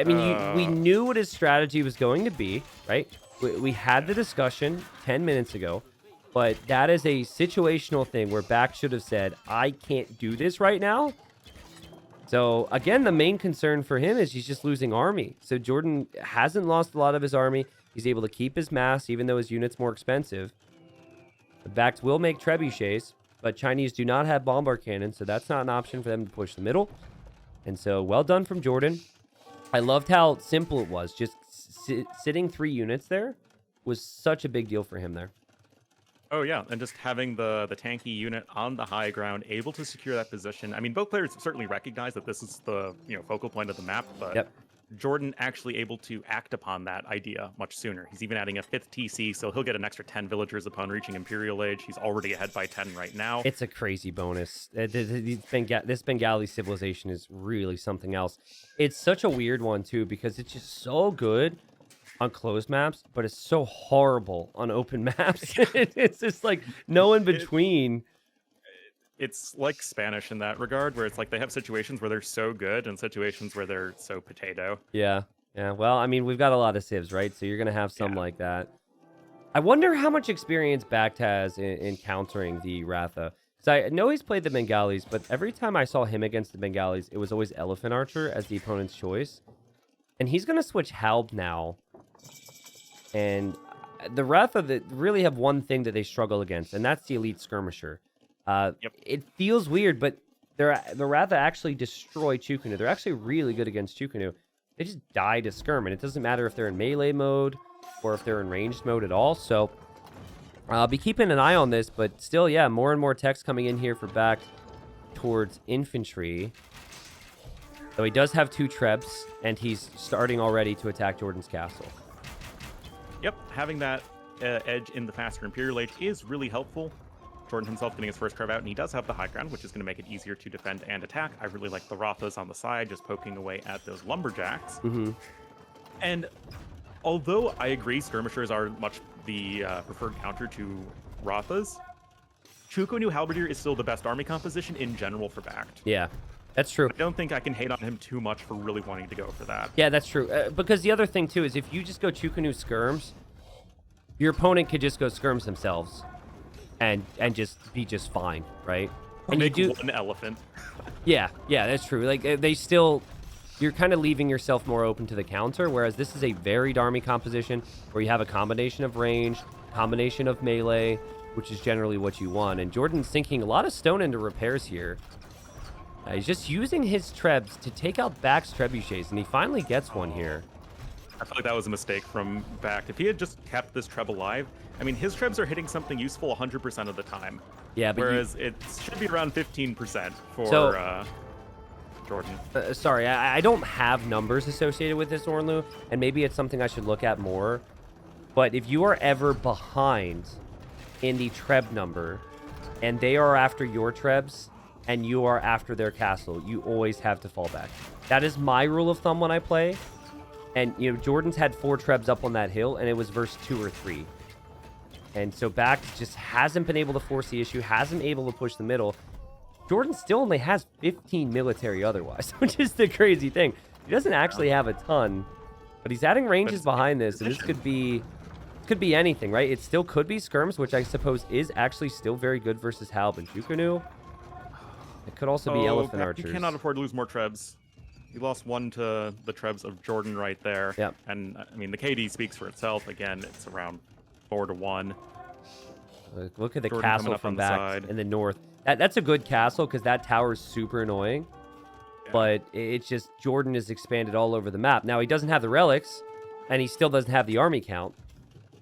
we knew what his strategy was going to be, right? we had the discussion 10 minutes ago, but that is a situational thing where BacT should have said, I can't do this right now. So, again, the main concern for him is he's just losing army. So, JorDan hasn't lost a lot of his army. He's able to keep his mass, even though his unit's more expensive. The BacT will make trebuchets, but Chinese do not have bombard cannons, so that's not an option for them to push the middle. And so, well done from JorDan. I loved how simple it was. Just sitting 3 units there was such a big deal for him there. Oh, yeah, and just having the tanky unit on the high ground, able to secure that position. I mean, both players certainly recognize that this is the focal point of the map, but JorDan actually able to act upon that idea much sooner. He's even adding a 5th TC, so he'll get an extra 10 villagers upon reaching Imperial Age. He's already ahead by 10 right now. It's a crazy bonus. This Bengali civilization is really something else. It's such a weird one, too, because it's just so good on closed maps, but it's so horrible on open maps. It's just like no in between. It's like Spanish in that regard, where it's like they have situations where they're so good and situations where they're so potato. Yeah. Well, I mean, we've got a lot of civs, right? So you're going to have some like that. I wonder how much experience BacT has in countering the Ratha. Because I know he's played the Bengalis, but every time I saw him against the Bengalis, it was always Elephant Archer as the opponent's choice. And he's going to switch Halb now. And the Ratha that really have one thing that they struggle against, and that's the elite skirmisher. It feels weird, but the Ratha actually destroy Chukunu. They're actually really good against Chukunu. They just die to skirm, and it doesn't matter if they're in melee mode or if they're in ranged mode at all. So I'll be keeping an eye on this, but still, yeah, more and more text coming in here for BacT towards infantry. Though he does have 2 trebs, and he's starting already to attack JorDan's castle. Yep, having that edge in the faster Imperial Age is really helpful. JorDan himself getting his first treb out, and he does have the high ground, which is going to make it easier to defend and attack. I really like the Rathas on the side, just poking away at those lumberjacks. And although I agree skirmishers are much the preferred counter to Rathas, Chukunu Halberdier is still the best army composition in general for BacT. Yeah, that's true. I don't think I can hate on him too much for really wanting to go for that. Yeah, that's true. Because the other thing, too, is if you just go Chukunu skirms, your opponent could just go skirms themselves and just be just fine, right? And make you do one elephant. Yeah, that's true. Like, they still... You're kind of leaving yourself more open to the counter, whereas this is a varied army composition where you have a combination of range, combination of melee, which is generally what you want. And JorDan's sinking a lot of stone into repairs here. He's just using his trebs to take out BacT's trebuchets, and he finally gets one here. I feel like that was a mistake from BacT. If he had just kept this treb alive, I mean, his trebs are hitting something useful 100% of the time. Yeah, but whereas it should be around 15% for JorDan. Sorry, I don't have numbers associated with this Ornlu, and maybe it's something I should look at more. But if you are ever behind in the treb number, and they are after your trebs, and you are after their castle, you always have to fall back. That is my rule of thumb when I play. And, JorDan's had 4 trebs up on that hill, and it was verse 2 or 3. And so BacT just hasn't been able to force the issue, hasn't been able to push the middle. JorDan still only has 15 military otherwise, which is the crazy thing. He doesn't actually have a ton, but he's adding ranges behind this, and this could be anything, right? It still could be skirms, which I suppose is actually still very good versus Halb and Chukunu. It could also be elephant archers. You cannot afford to lose more trebs. You lost 1 to the trebs of JorDan right there. Yep. And, I mean, the KD speaks for itself. Again, it's around 4 to 1. Look at the JorDan castle from BacT in the north. That's a good castle because that tower is super annoying. Yeah. But it's just JorDan is expanded all over the map. Now, he doesn't have the relics, and he still doesn't have the army count.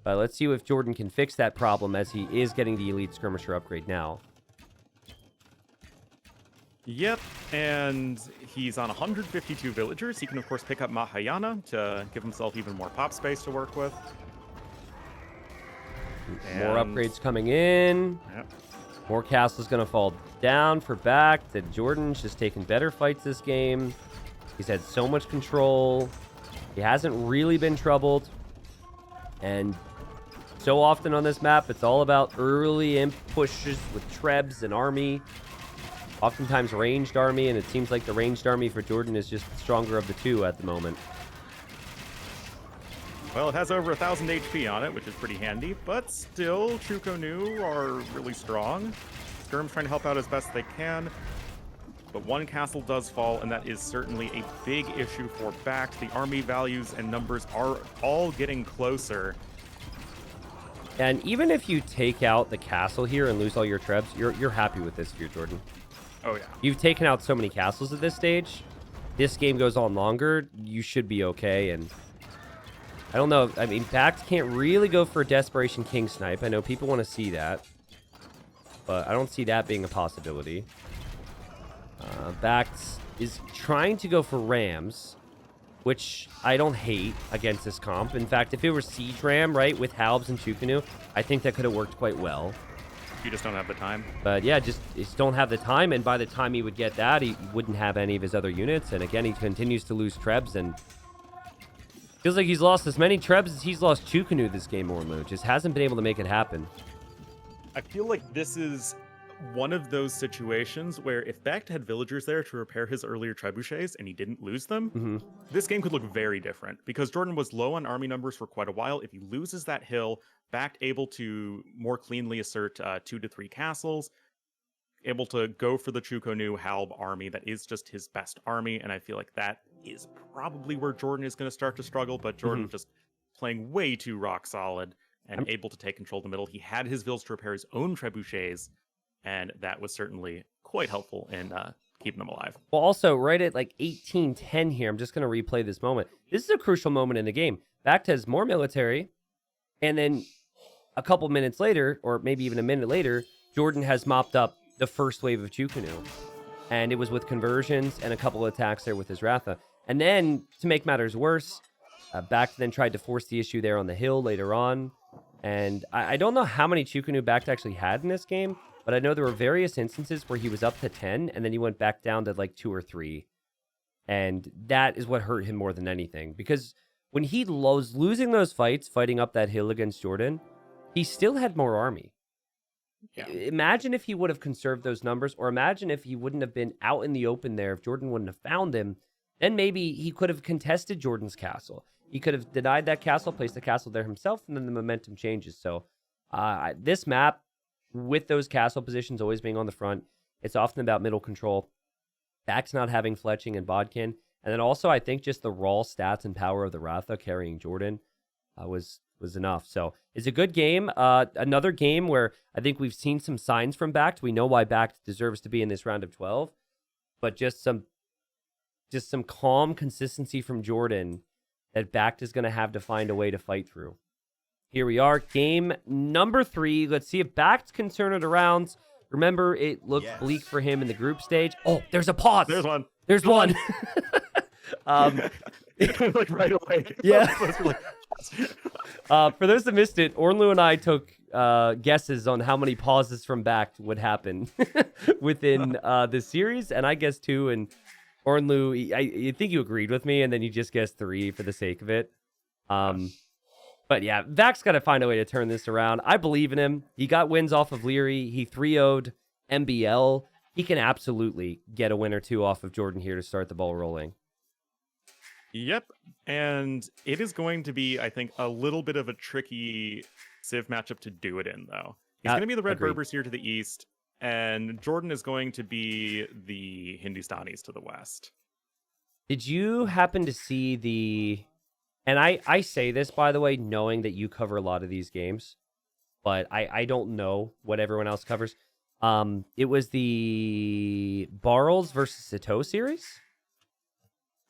But let's see if JorDan can fix that problem as he is getting the elite skirmisher upgrade now. Yep, and he's on 152 villagers. He can, of course, pick up Mahayana to give himself even more pop space to work with. More upgrades coming in. Yep. More castles going to fall down for BacT. That JorDan's just taking better fights this game. He's had so much control. He hasn't really been troubled. And so often on this map, it's all about early imp pushes with trebs and army. Oftentimes ranged army, and it seems like the ranged army for JorDan is just the stronger of the two at the moment. Well, it has over 1,000 HP on it, which is pretty handy, but still, Chukonu are really strong. Skirm's trying to help out as best they can, but one castle does fall, and that is certainly a big issue for BacT. The army values and numbers are all getting closer. And even if you take out the castle here and lose all your trebs, you're happy with this if you're Jordan. Oh, yeah. You've taken out so many castles at this stage. This game goes on longer, you should be okay, and I don't know. I mean, BacT can't really go for a Desperation King Snipe. I know people want to see that, but I don't see that being a possibility. BacT is trying to go for Rams, which I don't hate against this comp. In fact, if it were Siege Ram, right, with Halbs and Chukonu, I think that could have worked quite well. You just don't have the time. But yeah, just don't have the time, and by the time he would get that, he wouldn't have any of his other units. And again, he continues to lose trebs, and feels like he's lost as many trebs as he's lost Chukonu this game, Ornlu. Just hasn't been able to make it happen. I feel like this is one of those situations where if BacT had villagers there to repair his earlier trebuchets and he didn't lose them, this game could look very different, because Jordan was low on army numbers for quite a while. If he loses that hill, BacT able to more cleanly assert 2 to 3 castles, able to go for the Chukonu Halb army that is just his best army, and I feel like that is probably where Jordan is going to start to struggle, but Jordan just playing way too rock solid and able to take control of the middle. He had his vills to repair his own trebuchets, and that was certainly quite helpful in keeping them alive. Well, also, right at like 18-10 here, I'm just going to replay this moment. This is a crucial moment in the game. BacT has more military, and then a couple minutes later, or maybe even a minute later, Jordan has mopped up the first wave of Chukonu. And it was with conversions and a couple of attacks there with his Ratha. And then, to make matters worse, BacT then tried to force the issue there on the hill later on. And I don't know how many Chukonu BacT actually had in this game, but I know there were various instances where he was up to 10, and then he went back down to like 2 or 3. And that is what hurt him more than anything. Because when he was losing those fights, fighting up that hill against Jordan, he still had more army. Yeah. Imagine if he would have conserved those numbers, or imagine if he wouldn't have been out in the open there, if Jordan wouldn't have found him, then maybe he could have contested Jordan's castle. He could have denied that castle, placed the castle there himself, and then the momentum changes. So this map, with those castle positions always being on the front, it's often about middle control. BacT's not having Fletching and Bodkin. And then also, I think just the raw stats and power of the Ratha carrying Jordan was enough. So it's a good game. Another game where I think we've seen some signs from BacT. We know why BacT deserves to be in this round of 12. But just some calm consistency from Jordan that BacT is going to have to find a way to fight through. Here we are, game number 3. Let's see if BacT can turn it around. Remember, it looked bleak for him in the group stage. Oh, there's a pause. There's one. There's one. Like right away. Yeah. For those that missed it, Ornlu and I took guesses on how many pauses from BacT would happen within this series, and I guessed 2, and Ornlu, I think you agreed with me, and then you just guessed 3 for the sake of it. But yeah, BacT's got to find a way to turn this around. I believe in him. He got wins off of Leary. He 3-0'd MBL. He can absolutely get a win or 2 off of Jordan here to start the ball rolling. Yep, and it is going to be, I think, a little bit of a tricky Civ matchup to do it in, though. He's going to be the Red Berbers here to the east, and Jordan is going to be the Hindustanis to the west. Did you happen to see the... And I say this, by the way, knowing that you cover a lot of these games, but I don't know what everyone else covers. It was the Barrels versus Sato series?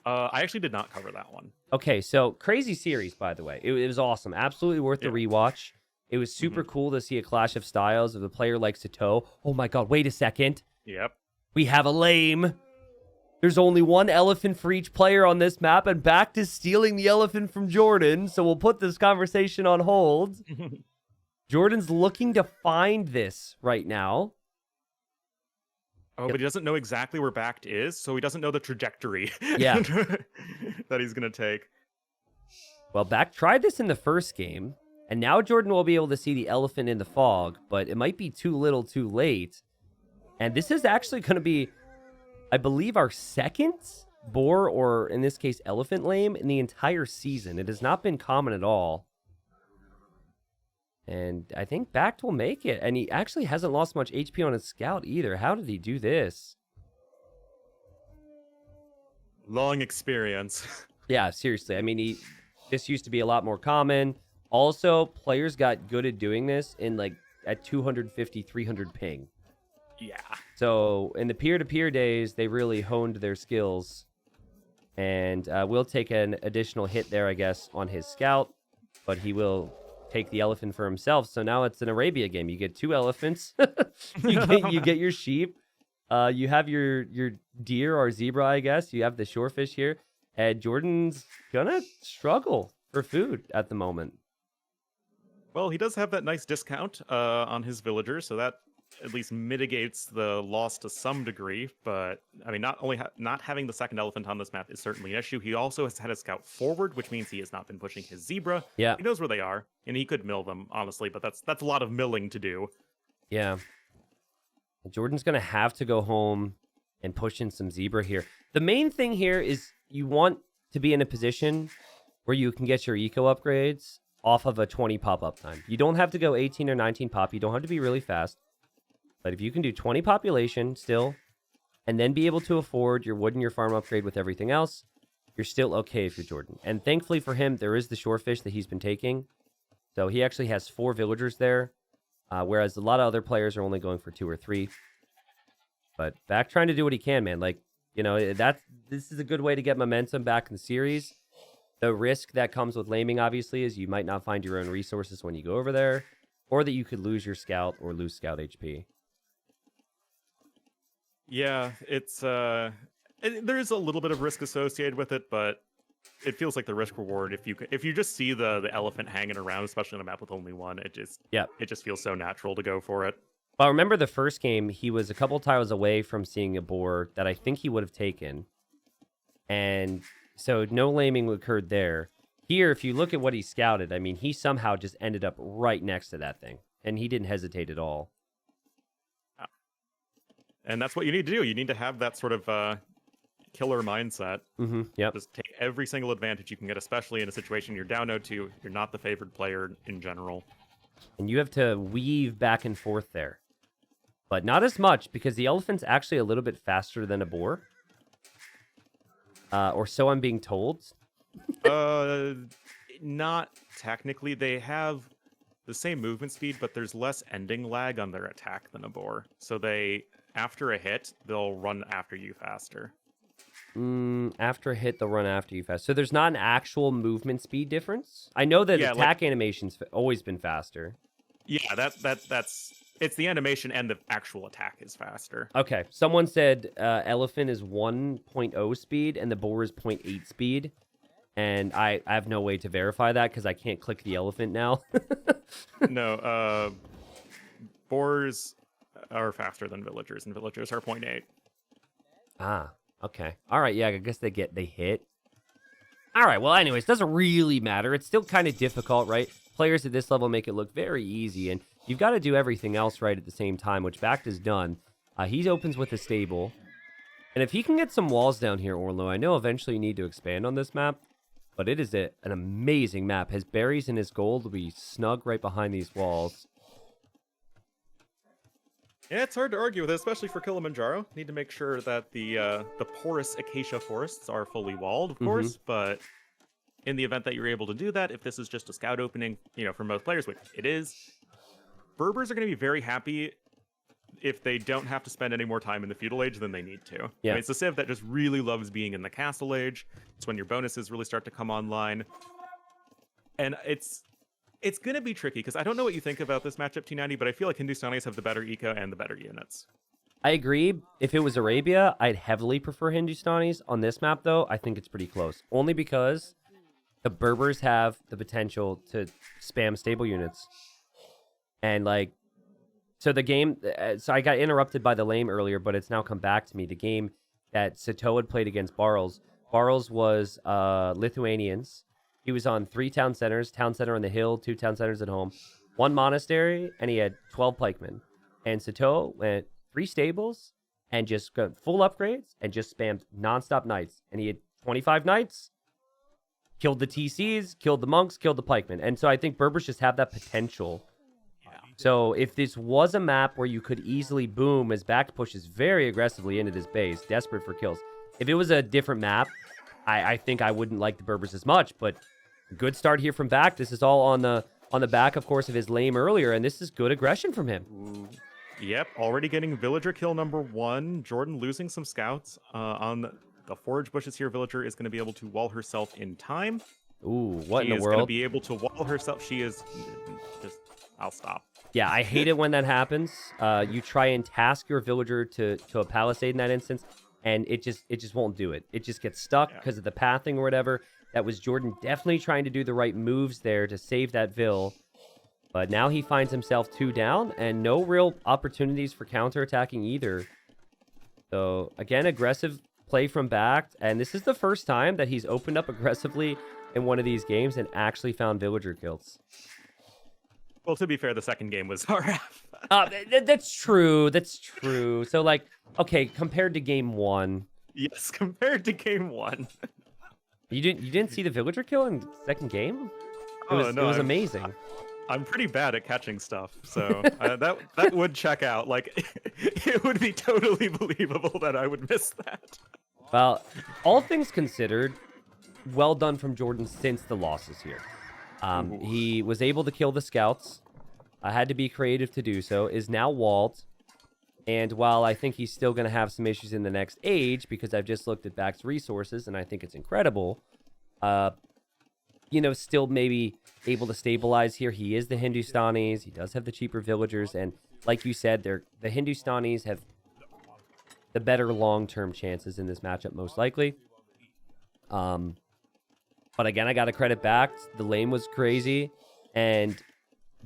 I actually did not cover that one. Okay, so crazy series, by the way. It was awesome. Absolutely worth the rewatch. It was super cool to see a clash of styles of a player like Sato. Oh my god, wait a second. Yep. We have a lame. There's only one elephant for each player on this map, and BacT is stealing the elephant from Jordan, so we'll put this conversation on hold. Jordan's looking to find this right now. Oh, but he doesn't know exactly where BacT is, so he doesn't know the trajectory that he's going to take. Well, BacT tried this in the first game, and now Jordan will be able to see the elephant in the fog, but it might be too little too late. And this is actually going to be, I believe, our second boar, or in this case, elephant lame in the entire season. It has not been common at all. And I think BacT will make it. And he actually hasn't lost much HP on his scout either. How did he do this? Long experience. Yeah, seriously. I mean, this used to be a lot more common. Also, players got good at doing this in like at 250, 300 ping. Yeah. So in the peer-to-peer days, they really honed their skills. And will take an additional hit there, I guess, on his scout. But he will take the elephant for himself. So now it's an Arabia game. You get 2 elephants. you get your sheep. You have your deer or zebra, I guess. You have the shorefish here. And JorDan's gonna struggle for food at the moment. Well, he does have that nice discount on his villagers, so that at least mitigates the loss to some degree. But I mean, not only not having the second elephant on this map is certainly an issue. He also has had a scout forward, which means he has not been pushing his zebra. Yeah, he knows where they are, and he could mill them, honestly. But that's a lot of milling to do. Yeah, JorDan's gonna have to go home and push in some zebra here. The main thing here is you want to be in a position where you can get your eco upgrades off of a 20 pop up time. You don't have to go 18 or 19 pop. You don't have to be really fast. But if you can do 20 population still, and then be able to afford your wood and your farm upgrade with everything else, you're still okay if you're JorDan. And thankfully for him, there is the shorefish that he's been taking. So he actually has 4 villagers there, whereas a lot of other players are only going for 2 or 3. But BacT trying to do what he can, man. Like, you know, this is a good way to get momentum back in the series. The risk that comes with laming, obviously, is you might not find your own resources when you go over there, or that you could lose your scout or lose scout HP. Yeah, it's there is a little bit of risk associated with it, but it feels like the risk reward. If you just see the elephant hanging around, especially on a map with only one, it just feels so natural to go for it. Well, I remember the first game, he was a couple tiles away from seeing a boar that I think he would have taken, and so no laming occurred there. Here, if you look at what he scouted, I mean, he somehow just ended up right next to that thing, and he didn't hesitate at all. And that's what you need to do. You need to have that sort of killer mindset. Mm-hmm. Yep. Just take every single advantage you can get, especially in a situation you're down 0-2. You're not the favored player in general. And you have to weave back and forth there. But not as much, because the elephant's actually a little bit faster than a boar. Or so I'm being told. Not technically. They have the same movement speed, but there's less ending lag on their attack than a boar. So after a hit, they'll run after you faster. After a hit, they'll run after you fast. So there's not an actual movement speed difference? I know that attack animation's always been faster. Yeah, that's it's the animation and the actual attack is faster. Okay, someone said elephant is 1.0 speed and the boar is 0.8 speed. And I have no way to verify that because I can't click the elephant now. No, boars are faster than villagers, and villagers are 0.8. Ah, okay. All right, yeah, I guess they hit. All right, well, anyways, doesn't really matter. It's still kind of difficult, right? Players at this level make it look very easy, and you've got to do everything else right at the same time, which BacT has done. He opens with a stable. And if he can get some walls down here, Ornlu, I know eventually you need to expand on this map, but it is an amazing map. His berries and his gold will be snug right behind these walls. Yeah, it's hard to argue with it, especially for Kilimanjaro. Need to make sure that the porous acacia forests are fully walled, of course, but in the event that you're able to do that, if this is just a scout opening, for most players, which it is, Berbers are going to be very happy if they don't have to spend any more time in the feudal age than they need to. Yeah. I mean, it's a civ that just really loves being in the castle age. It's when your bonuses really start to come online. And it's going to be tricky, because I don't know what you think about this matchup, T90, but I feel like Hindustanis have the better eco and the better units. I agree. If it was Arabia, I'd heavily prefer Hindustanis. On this map, though, I think it's pretty close. Only because the Berbers have the potential to spam stable units. And, so the game... So I got interrupted by the lame earlier, but it's now come back to me. The game that Sato had played against Barles. Barles was Lithuanians. He was on 3 town centers, town center on the hill, 2 town centers at home, 1 monastery, and he had 12 pikemen. And Sato went 3 stables and just got full upgrades and just spammed nonstop knights. And he had 25 knights, killed the TCs, killed the monks, killed the pikemen. And so I think Berbers just have that potential. So if this was a map where you could easily boom as BacT pushes very aggressively into this base, desperate for kills. If it was a different map, I think I wouldn't like the Berbers as much. But good start here from BacT. This is all on the back, of course, of his lame earlier, and this is good aggression from him. Ooh. Yep, already getting villager kill number 1. JorDan losing some scouts on the forage bushes here. Villager is going to be able to wall herself in time. Ooh, what in the world? She is going to be able to wall herself. She is just... I'll stop. Yeah, I hate it when that happens. You try and task your villager to a palisade in that instance, and it just won't do it. It just gets stuck because of the pathing or whatever. That was JorDan definitely trying to do the right moves there to save that vill. But now he finds himself 2 down and no real opportunities for counterattacking either. So, again, aggressive play from BacT. And this is the first time that he's opened up aggressively in one of these games and actually found villager kills. Well, to be fair, the second game was RF. That's true. That's true. So, like, okay, compared to game 1. Yes, compared to game 1. You didn't see the villager kill in the second game? It was amazing. I'm pretty bad at catching stuff, so that would check out. Like, it would be totally believable that I would miss that. Well, all things considered, well done from JorDan since the losses here. He was able to kill the scouts. I had to be creative to do so. Is now walled. And while I think he's still going to have some issues in the next age, because I've just looked at BacT's resources, and I think it's incredible, still maybe able to stabilize here. He is the Hindustanis. He does have the cheaper villagers. And like you said, the Hindustanis have the better long-term chances in this matchup, most likely. But again, I got to credit BacT. The lane was crazy. And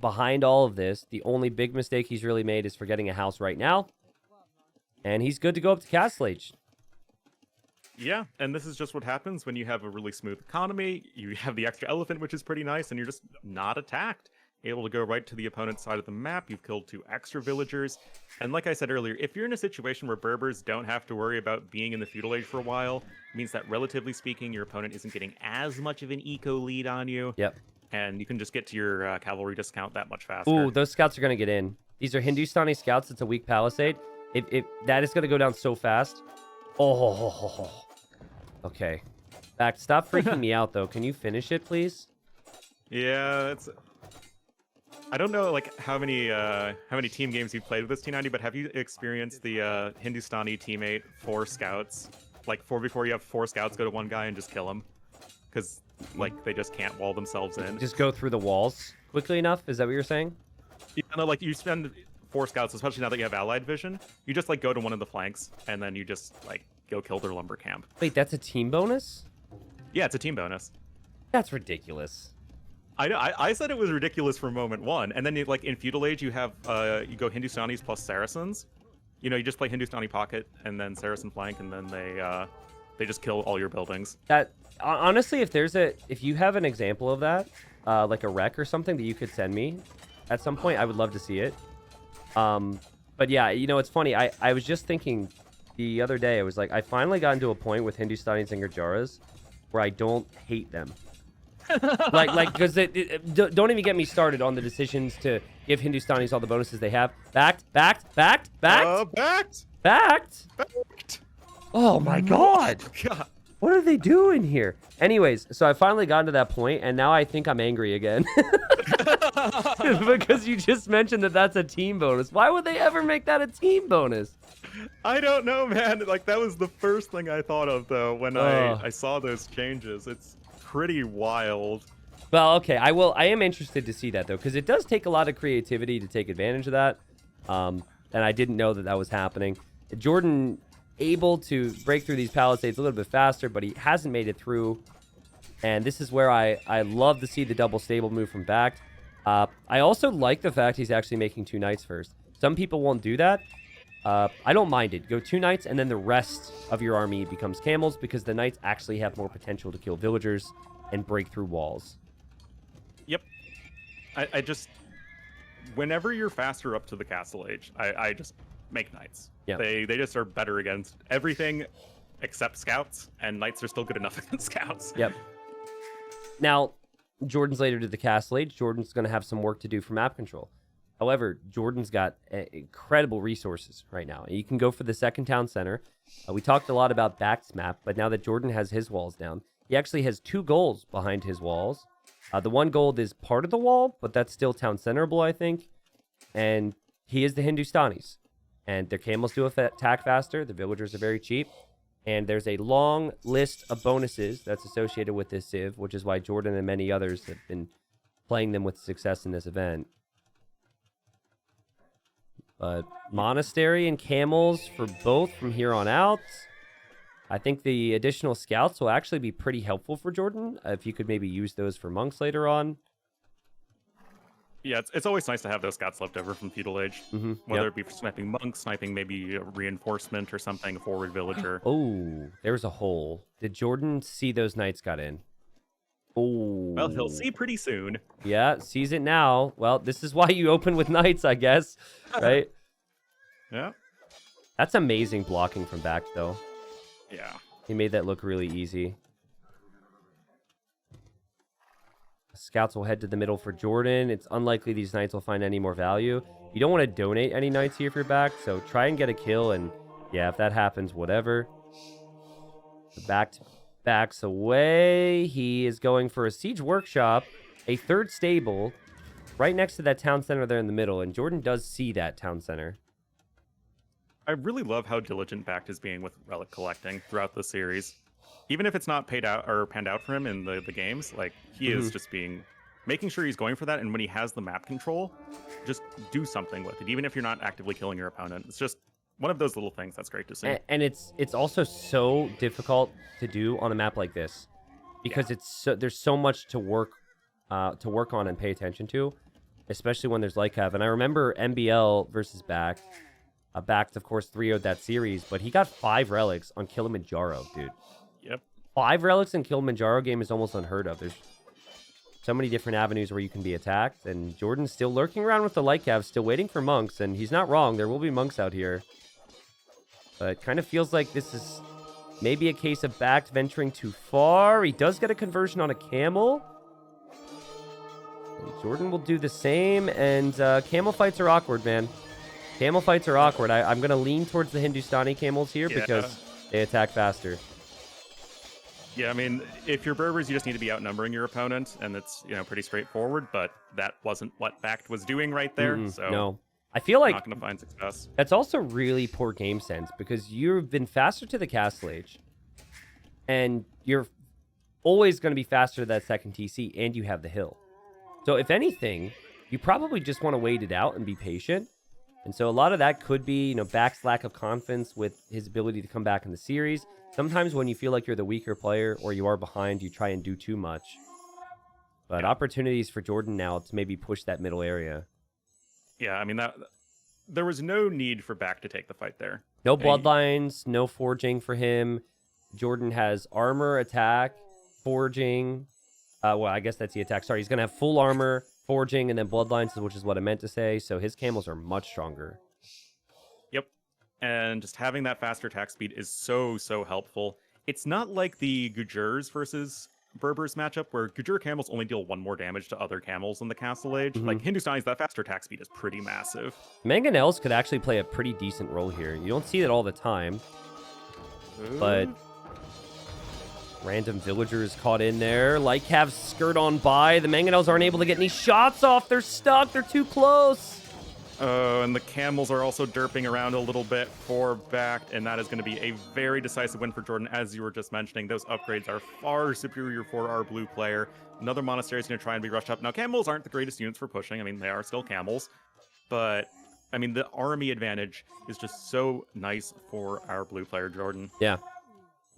behind all of this, the only big mistake he's really made is forgetting a house right now. And he's good to go up to Castle Age. Yeah, and this is just what happens when you have a really smooth economy. You have the extra elephant, which is pretty nice, and you're just not attacked. Able to go right to the opponent's side of the map. You've killed 2 extra villagers. And like I said earlier, if you're in a situation where Berbers don't have to worry about being in the feudal age for a while, it means that relatively speaking, your opponent isn't getting as much of an eco lead on you. Yep. And you can just get to your cavalry discount that much faster. Ooh, those scouts are going to get in. These are Hindustani scouts. It's a weak palisade. If that is going to go down so fast. Oh. Okay. BacT, stop freaking me out, though. Can you finish it, please? Yeah, it's... I don't know how many team games you've played with this T90, but have you experienced the Hindustani teammate 4 scouts? Like 4v4, you have 4 scouts go to one guy and just kill him. Because they just can't wall themselves in. Just go through the walls quickly enough? Is that what you're saying? Yeah, no, you spend 4 scouts, especially now that you have allied vision. You just go to one of the flanks, and then you just go kill their lumber camp. Wait, that's a team bonus? Yeah, it's a team bonus. That's ridiculous. I know. I said it was ridiculous for moment 1, and then in feudal age you have you go Hindustanis plus Saracens. You just play Hindustani pocket and then Saracen flank, and then they just kill all your buildings. That honestly, if you have an example of that, like a rec or something that you could send me at some point, I would love to see it. But yeah, it's funny. I was just thinking the other day. I was like, I finally got into a point with Hindustanis and Gurjaras where I don't hate them. because don't even get me started on the decisions to give Hindustanis all the bonuses they have. BacT. Oh my god. What are they doing here? Anyways, so I finally got to that point, and now I think I'm angry again. Because you just mentioned that that's a team bonus. Why would they ever make that a team bonus? I don't know, man. That was the first thing I thought of, though, when I saw those changes. It's pretty wild. Well, okay, I am interested to see that, though, because it does take a lot of creativity to take advantage of that. And I didn't know that was happening. JorDan able to break through these palisades a little bit faster, but he hasn't made it through. And this is where I love to see the double stable move from BacT. I also like the fact he's actually making 2 knights first. Some people won't do that. I don't mind it. Go 2 knights, and then the rest of your army becomes camels, because the knights actually have more potential to kill villagers and break through walls. Yep. I just... Whenever you're faster up to the castle age, make knights. Yeah. They just are better against everything except scouts, and knights are still good enough against scouts. Yep. Now, Jordan's later to the Castle Age. Jordan's going to have some work to do for map control. However, Jordan's got incredible resources right now. You can go for the second town center. We talked a lot about BacT's map, but now that Jordan has his walls down, he actually has 2 goals behind his walls. The 1 gold is part of the wall, but that's still town centerable, I think. And he is the Hindustanis. And their camels do attack faster. The villagers are very cheap. And there's a long list of bonuses that's associated with this civ, which is why Jordan and many others have been playing them with success in this event. But monastery and camels for both from here on out. I think the additional scouts will actually be pretty helpful for Jordan, if you could maybe use those for monks later on. Yeah, it's always nice to have those scouts left over from Feudal Age. Whether it be for sniping monks, sniping maybe a reinforcement or something, a forward villager. Oh, there's a hole. Did Jordan see those knights got in? Oh. Well, he'll see pretty soon. Yeah, sees it now. Well, this is why you open with knights, I guess. Right? Yeah. That's amazing blocking from BacT, though. Yeah. He made that look really easy. Scouts will head to the middle for Jordan. It's unlikely these knights will find any more value. You don't want to donate any knights here if you're BacT, so try and get a kill, and yeah, if that happens, whatever. The BacT backs away. He is going for a siege workshop, a 3rd stable, right next to that town center there in the middle, and Jordan does see that town center. I really love how diligent BacT is being with relic collecting throughout the series. Even if it's not paid out or panned out for him in the games, like he is just making sure he's going for that. And when he has the map control, just do something with it. Even if you're not actively killing your opponent, it's just one of those little things that's great to see. And it's also so difficult to do on a map like this because there's so much to work on and pay attention to, especially when there's Lycav. And I remember MBL versus BacT. BacT, of course, 3-0'd that series, but he got 5 relics on Kilimanjaro, dude. Yep. 5 relics in Kilimanjaro game is almost unheard of. There's so many different avenues where you can be attacked, and Jordan's still lurking around with the Lycav, still waiting for monks, and he's not wrong. There will be monks out here. But it kind of feels like this is maybe a case of BacT venturing too far. He does get a conversion on a camel. And Jordan will do the same, and camel fights are awkward, man. Camel fights are awkward. I'm going to lean towards the Hindustani camels here because they attack faster. Yeah, I mean, if you're Berbers, you just need to be outnumbering your opponent, and it's, pretty straightforward, but that wasn't what BacT was doing right there, so no. I feel like not going to find success. That's also really poor game sense because you've been faster to the Castle Age, and you're always going to be faster to that second TC, and you have the hill. So if anything, you probably just want to wait it out and be patient. And so a lot of that could be, BacT's lack of confidence with his ability to come back in the series. Sometimes when you feel like you're the weaker player or you are behind, you try and do too much. But opportunities for Jordan now to maybe push that middle area. Yeah, I mean, there was no need for BacT to take the fight there. No bloodlines, no forging for him. Jordan has armor, attack, forging. Well, I guess that's the attack. Sorry, he's going to have full armor, forging, and then bloodlines, which is what I meant to say. So his camels are much stronger. Yep. And just having that faster attack speed is so, so helpful. It's not like the Gujars versus Berbers matchup, where Gujur camels only deal 1 more damage to other camels in the Castle Age. Like Hindustanis, that faster attack speed is pretty massive. Mangonels could actually play a pretty decent role here. You don't see that all the time. But random villagers caught in there. Lycavs skirt on by. The Mangonels aren't able to get any shots off. They're stuck. They're too close. Oh, and the camels are also derping around a little bit for BacT, and that is going to be a very decisive win for Jordan, as you were just mentioning. Those upgrades are far superior for our blue player. Another monastery is going to try and be rushed up. Now, camels aren't the greatest units for pushing. I mean, they are still camels. But, I mean, the army advantage is just so nice for our blue player, Jordan. Yeah.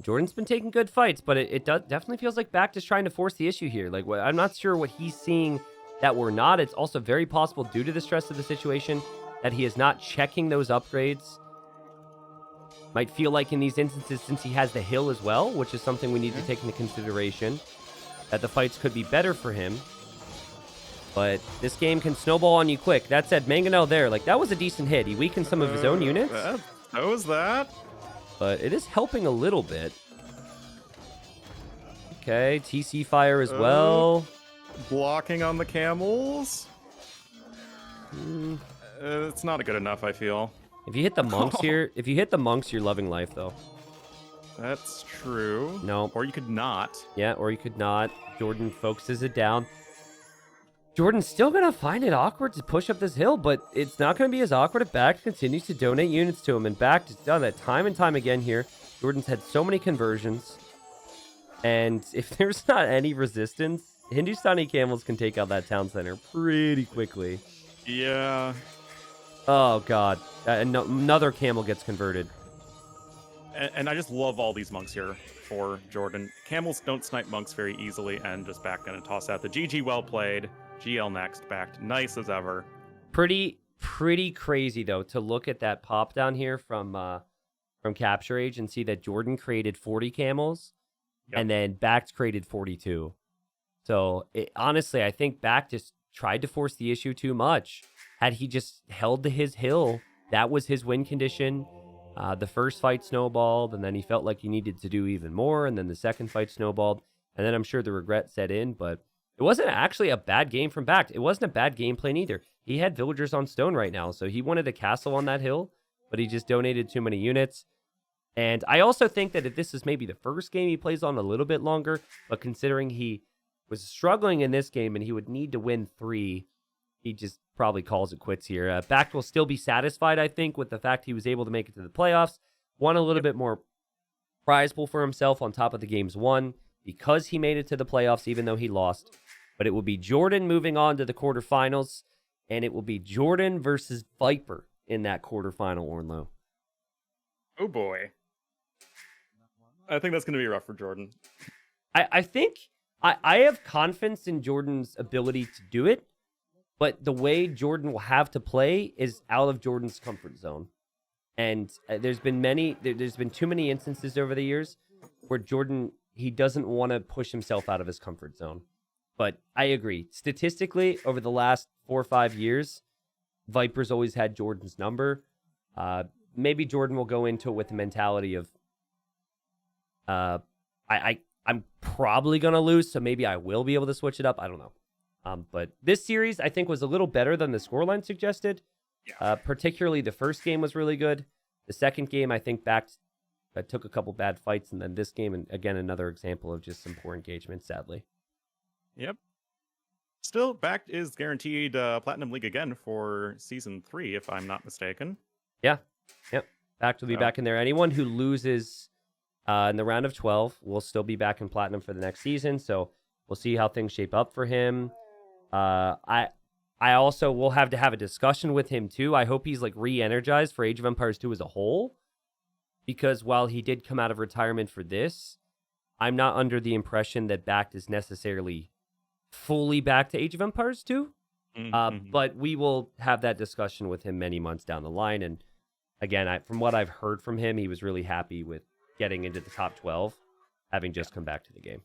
Jordan's been taking good fights, but it definitely feels like BacT is trying to force the issue here. Like, I'm not sure what he's seeing that we're not. It's also very possible, due to the stress of the situation, that he is not checking those upgrades. Might feel like in these instances, since he has the hill as well, which is something we need to take into consideration, that the fights could be better for him. But this game can snowball on you quick. That said, Mangonel there, like, that was a decent hit. He weakened some of his own units. So is that. But it is helping a little bit. Okay, TC fire as well. Blocking on the camels. It's not good enough, I feel. If you hit the monks here, you're loving life, though. That's true. No. Or you could not. Yeah, or you could not. Jordan focuses it down. Jordan's still going to find it awkward to push up this hill, but it's not going to be as awkward if BacT continues to donate units to him. And BacT has done that time and time again here. Jordan's had so many conversions. And if there's not any resistance, Hindustani camels can take out that town center pretty quickly. Yeah. Oh, God. Another camel gets converted. And I just love all these monks here for Jordan. Camels don't snipe monks very easily, and just back gonna toss out the GG, well played. GL next, BacT, nice as ever. Pretty crazy, though, to look at that pop down here from Capture Age and see that Jordan created 40 camels, and then BacT created 42. So, honestly, I think BacT just tried to force the issue too much. Had he just held to his hill, that was his win condition. The first fight snowballed, and then he felt like he needed to do even more, and then the second fight snowballed, and then I'm sure the regret set in, but it wasn't actually a bad game from BacT. It wasn't a bad game plan either. He had villagers on stone right now, so he wanted a castle on that hill, but he just donated too many units. And I also think that if this is maybe the first game he plays on a little bit longer, but considering he was struggling in this game and he would need to win 3, he just probably calls it quits here. BacT will still be satisfied, I think, with the fact he was able to make it to the playoffs. Won a little bit more prize pool for himself on top of the games won because he made it to the playoffs, even though he lost. But it will be Jordan moving on to the quarterfinals, and it will be Jordan versus Viper in that quarterfinal, Ornlu. Oh, boy. I think that's going to be rough for Jordan. I think I have confidence in Jordan's ability to do it, but the way Jordan will have to play is out of Jordan's comfort zone. And there's been too many instances over the years where Jordan, he doesn't want to push himself out of his comfort zone. But I agree. Statistically, over the last 4 or 5 years, Viper's always had Jordan's number. Maybe Jordan will go into it with the mentality of, I'm probably going to lose, so maybe I will be able to switch it up. I don't know. But this series, I think, was a little better than the scoreline suggested. Yeah. Particularly the first game was really good. The second game, I think, BacT took a couple bad fights. And then this game, and again, another example of just some poor engagement, sadly. Yep. Still, BacT is guaranteed Platinum League again for Season 3, if I'm not mistaken. Yeah. Yep. BacT will be back in there. Anyone who loses in the round of 12 will still be back in Platinum for the next season. So we'll see how things shape up for him. I also will have to have a discussion with him, too. I hope he's, like, re-energized for Age of Empires 2 as a whole. Because while he did come out of retirement for this, I'm not under the impression that BacT is necessarily fully back to Age of Empires 2. But we will have that discussion with him many months down the line. And again, from what I've heard from him, he was really happy with getting into the top 12, having just come back to the game.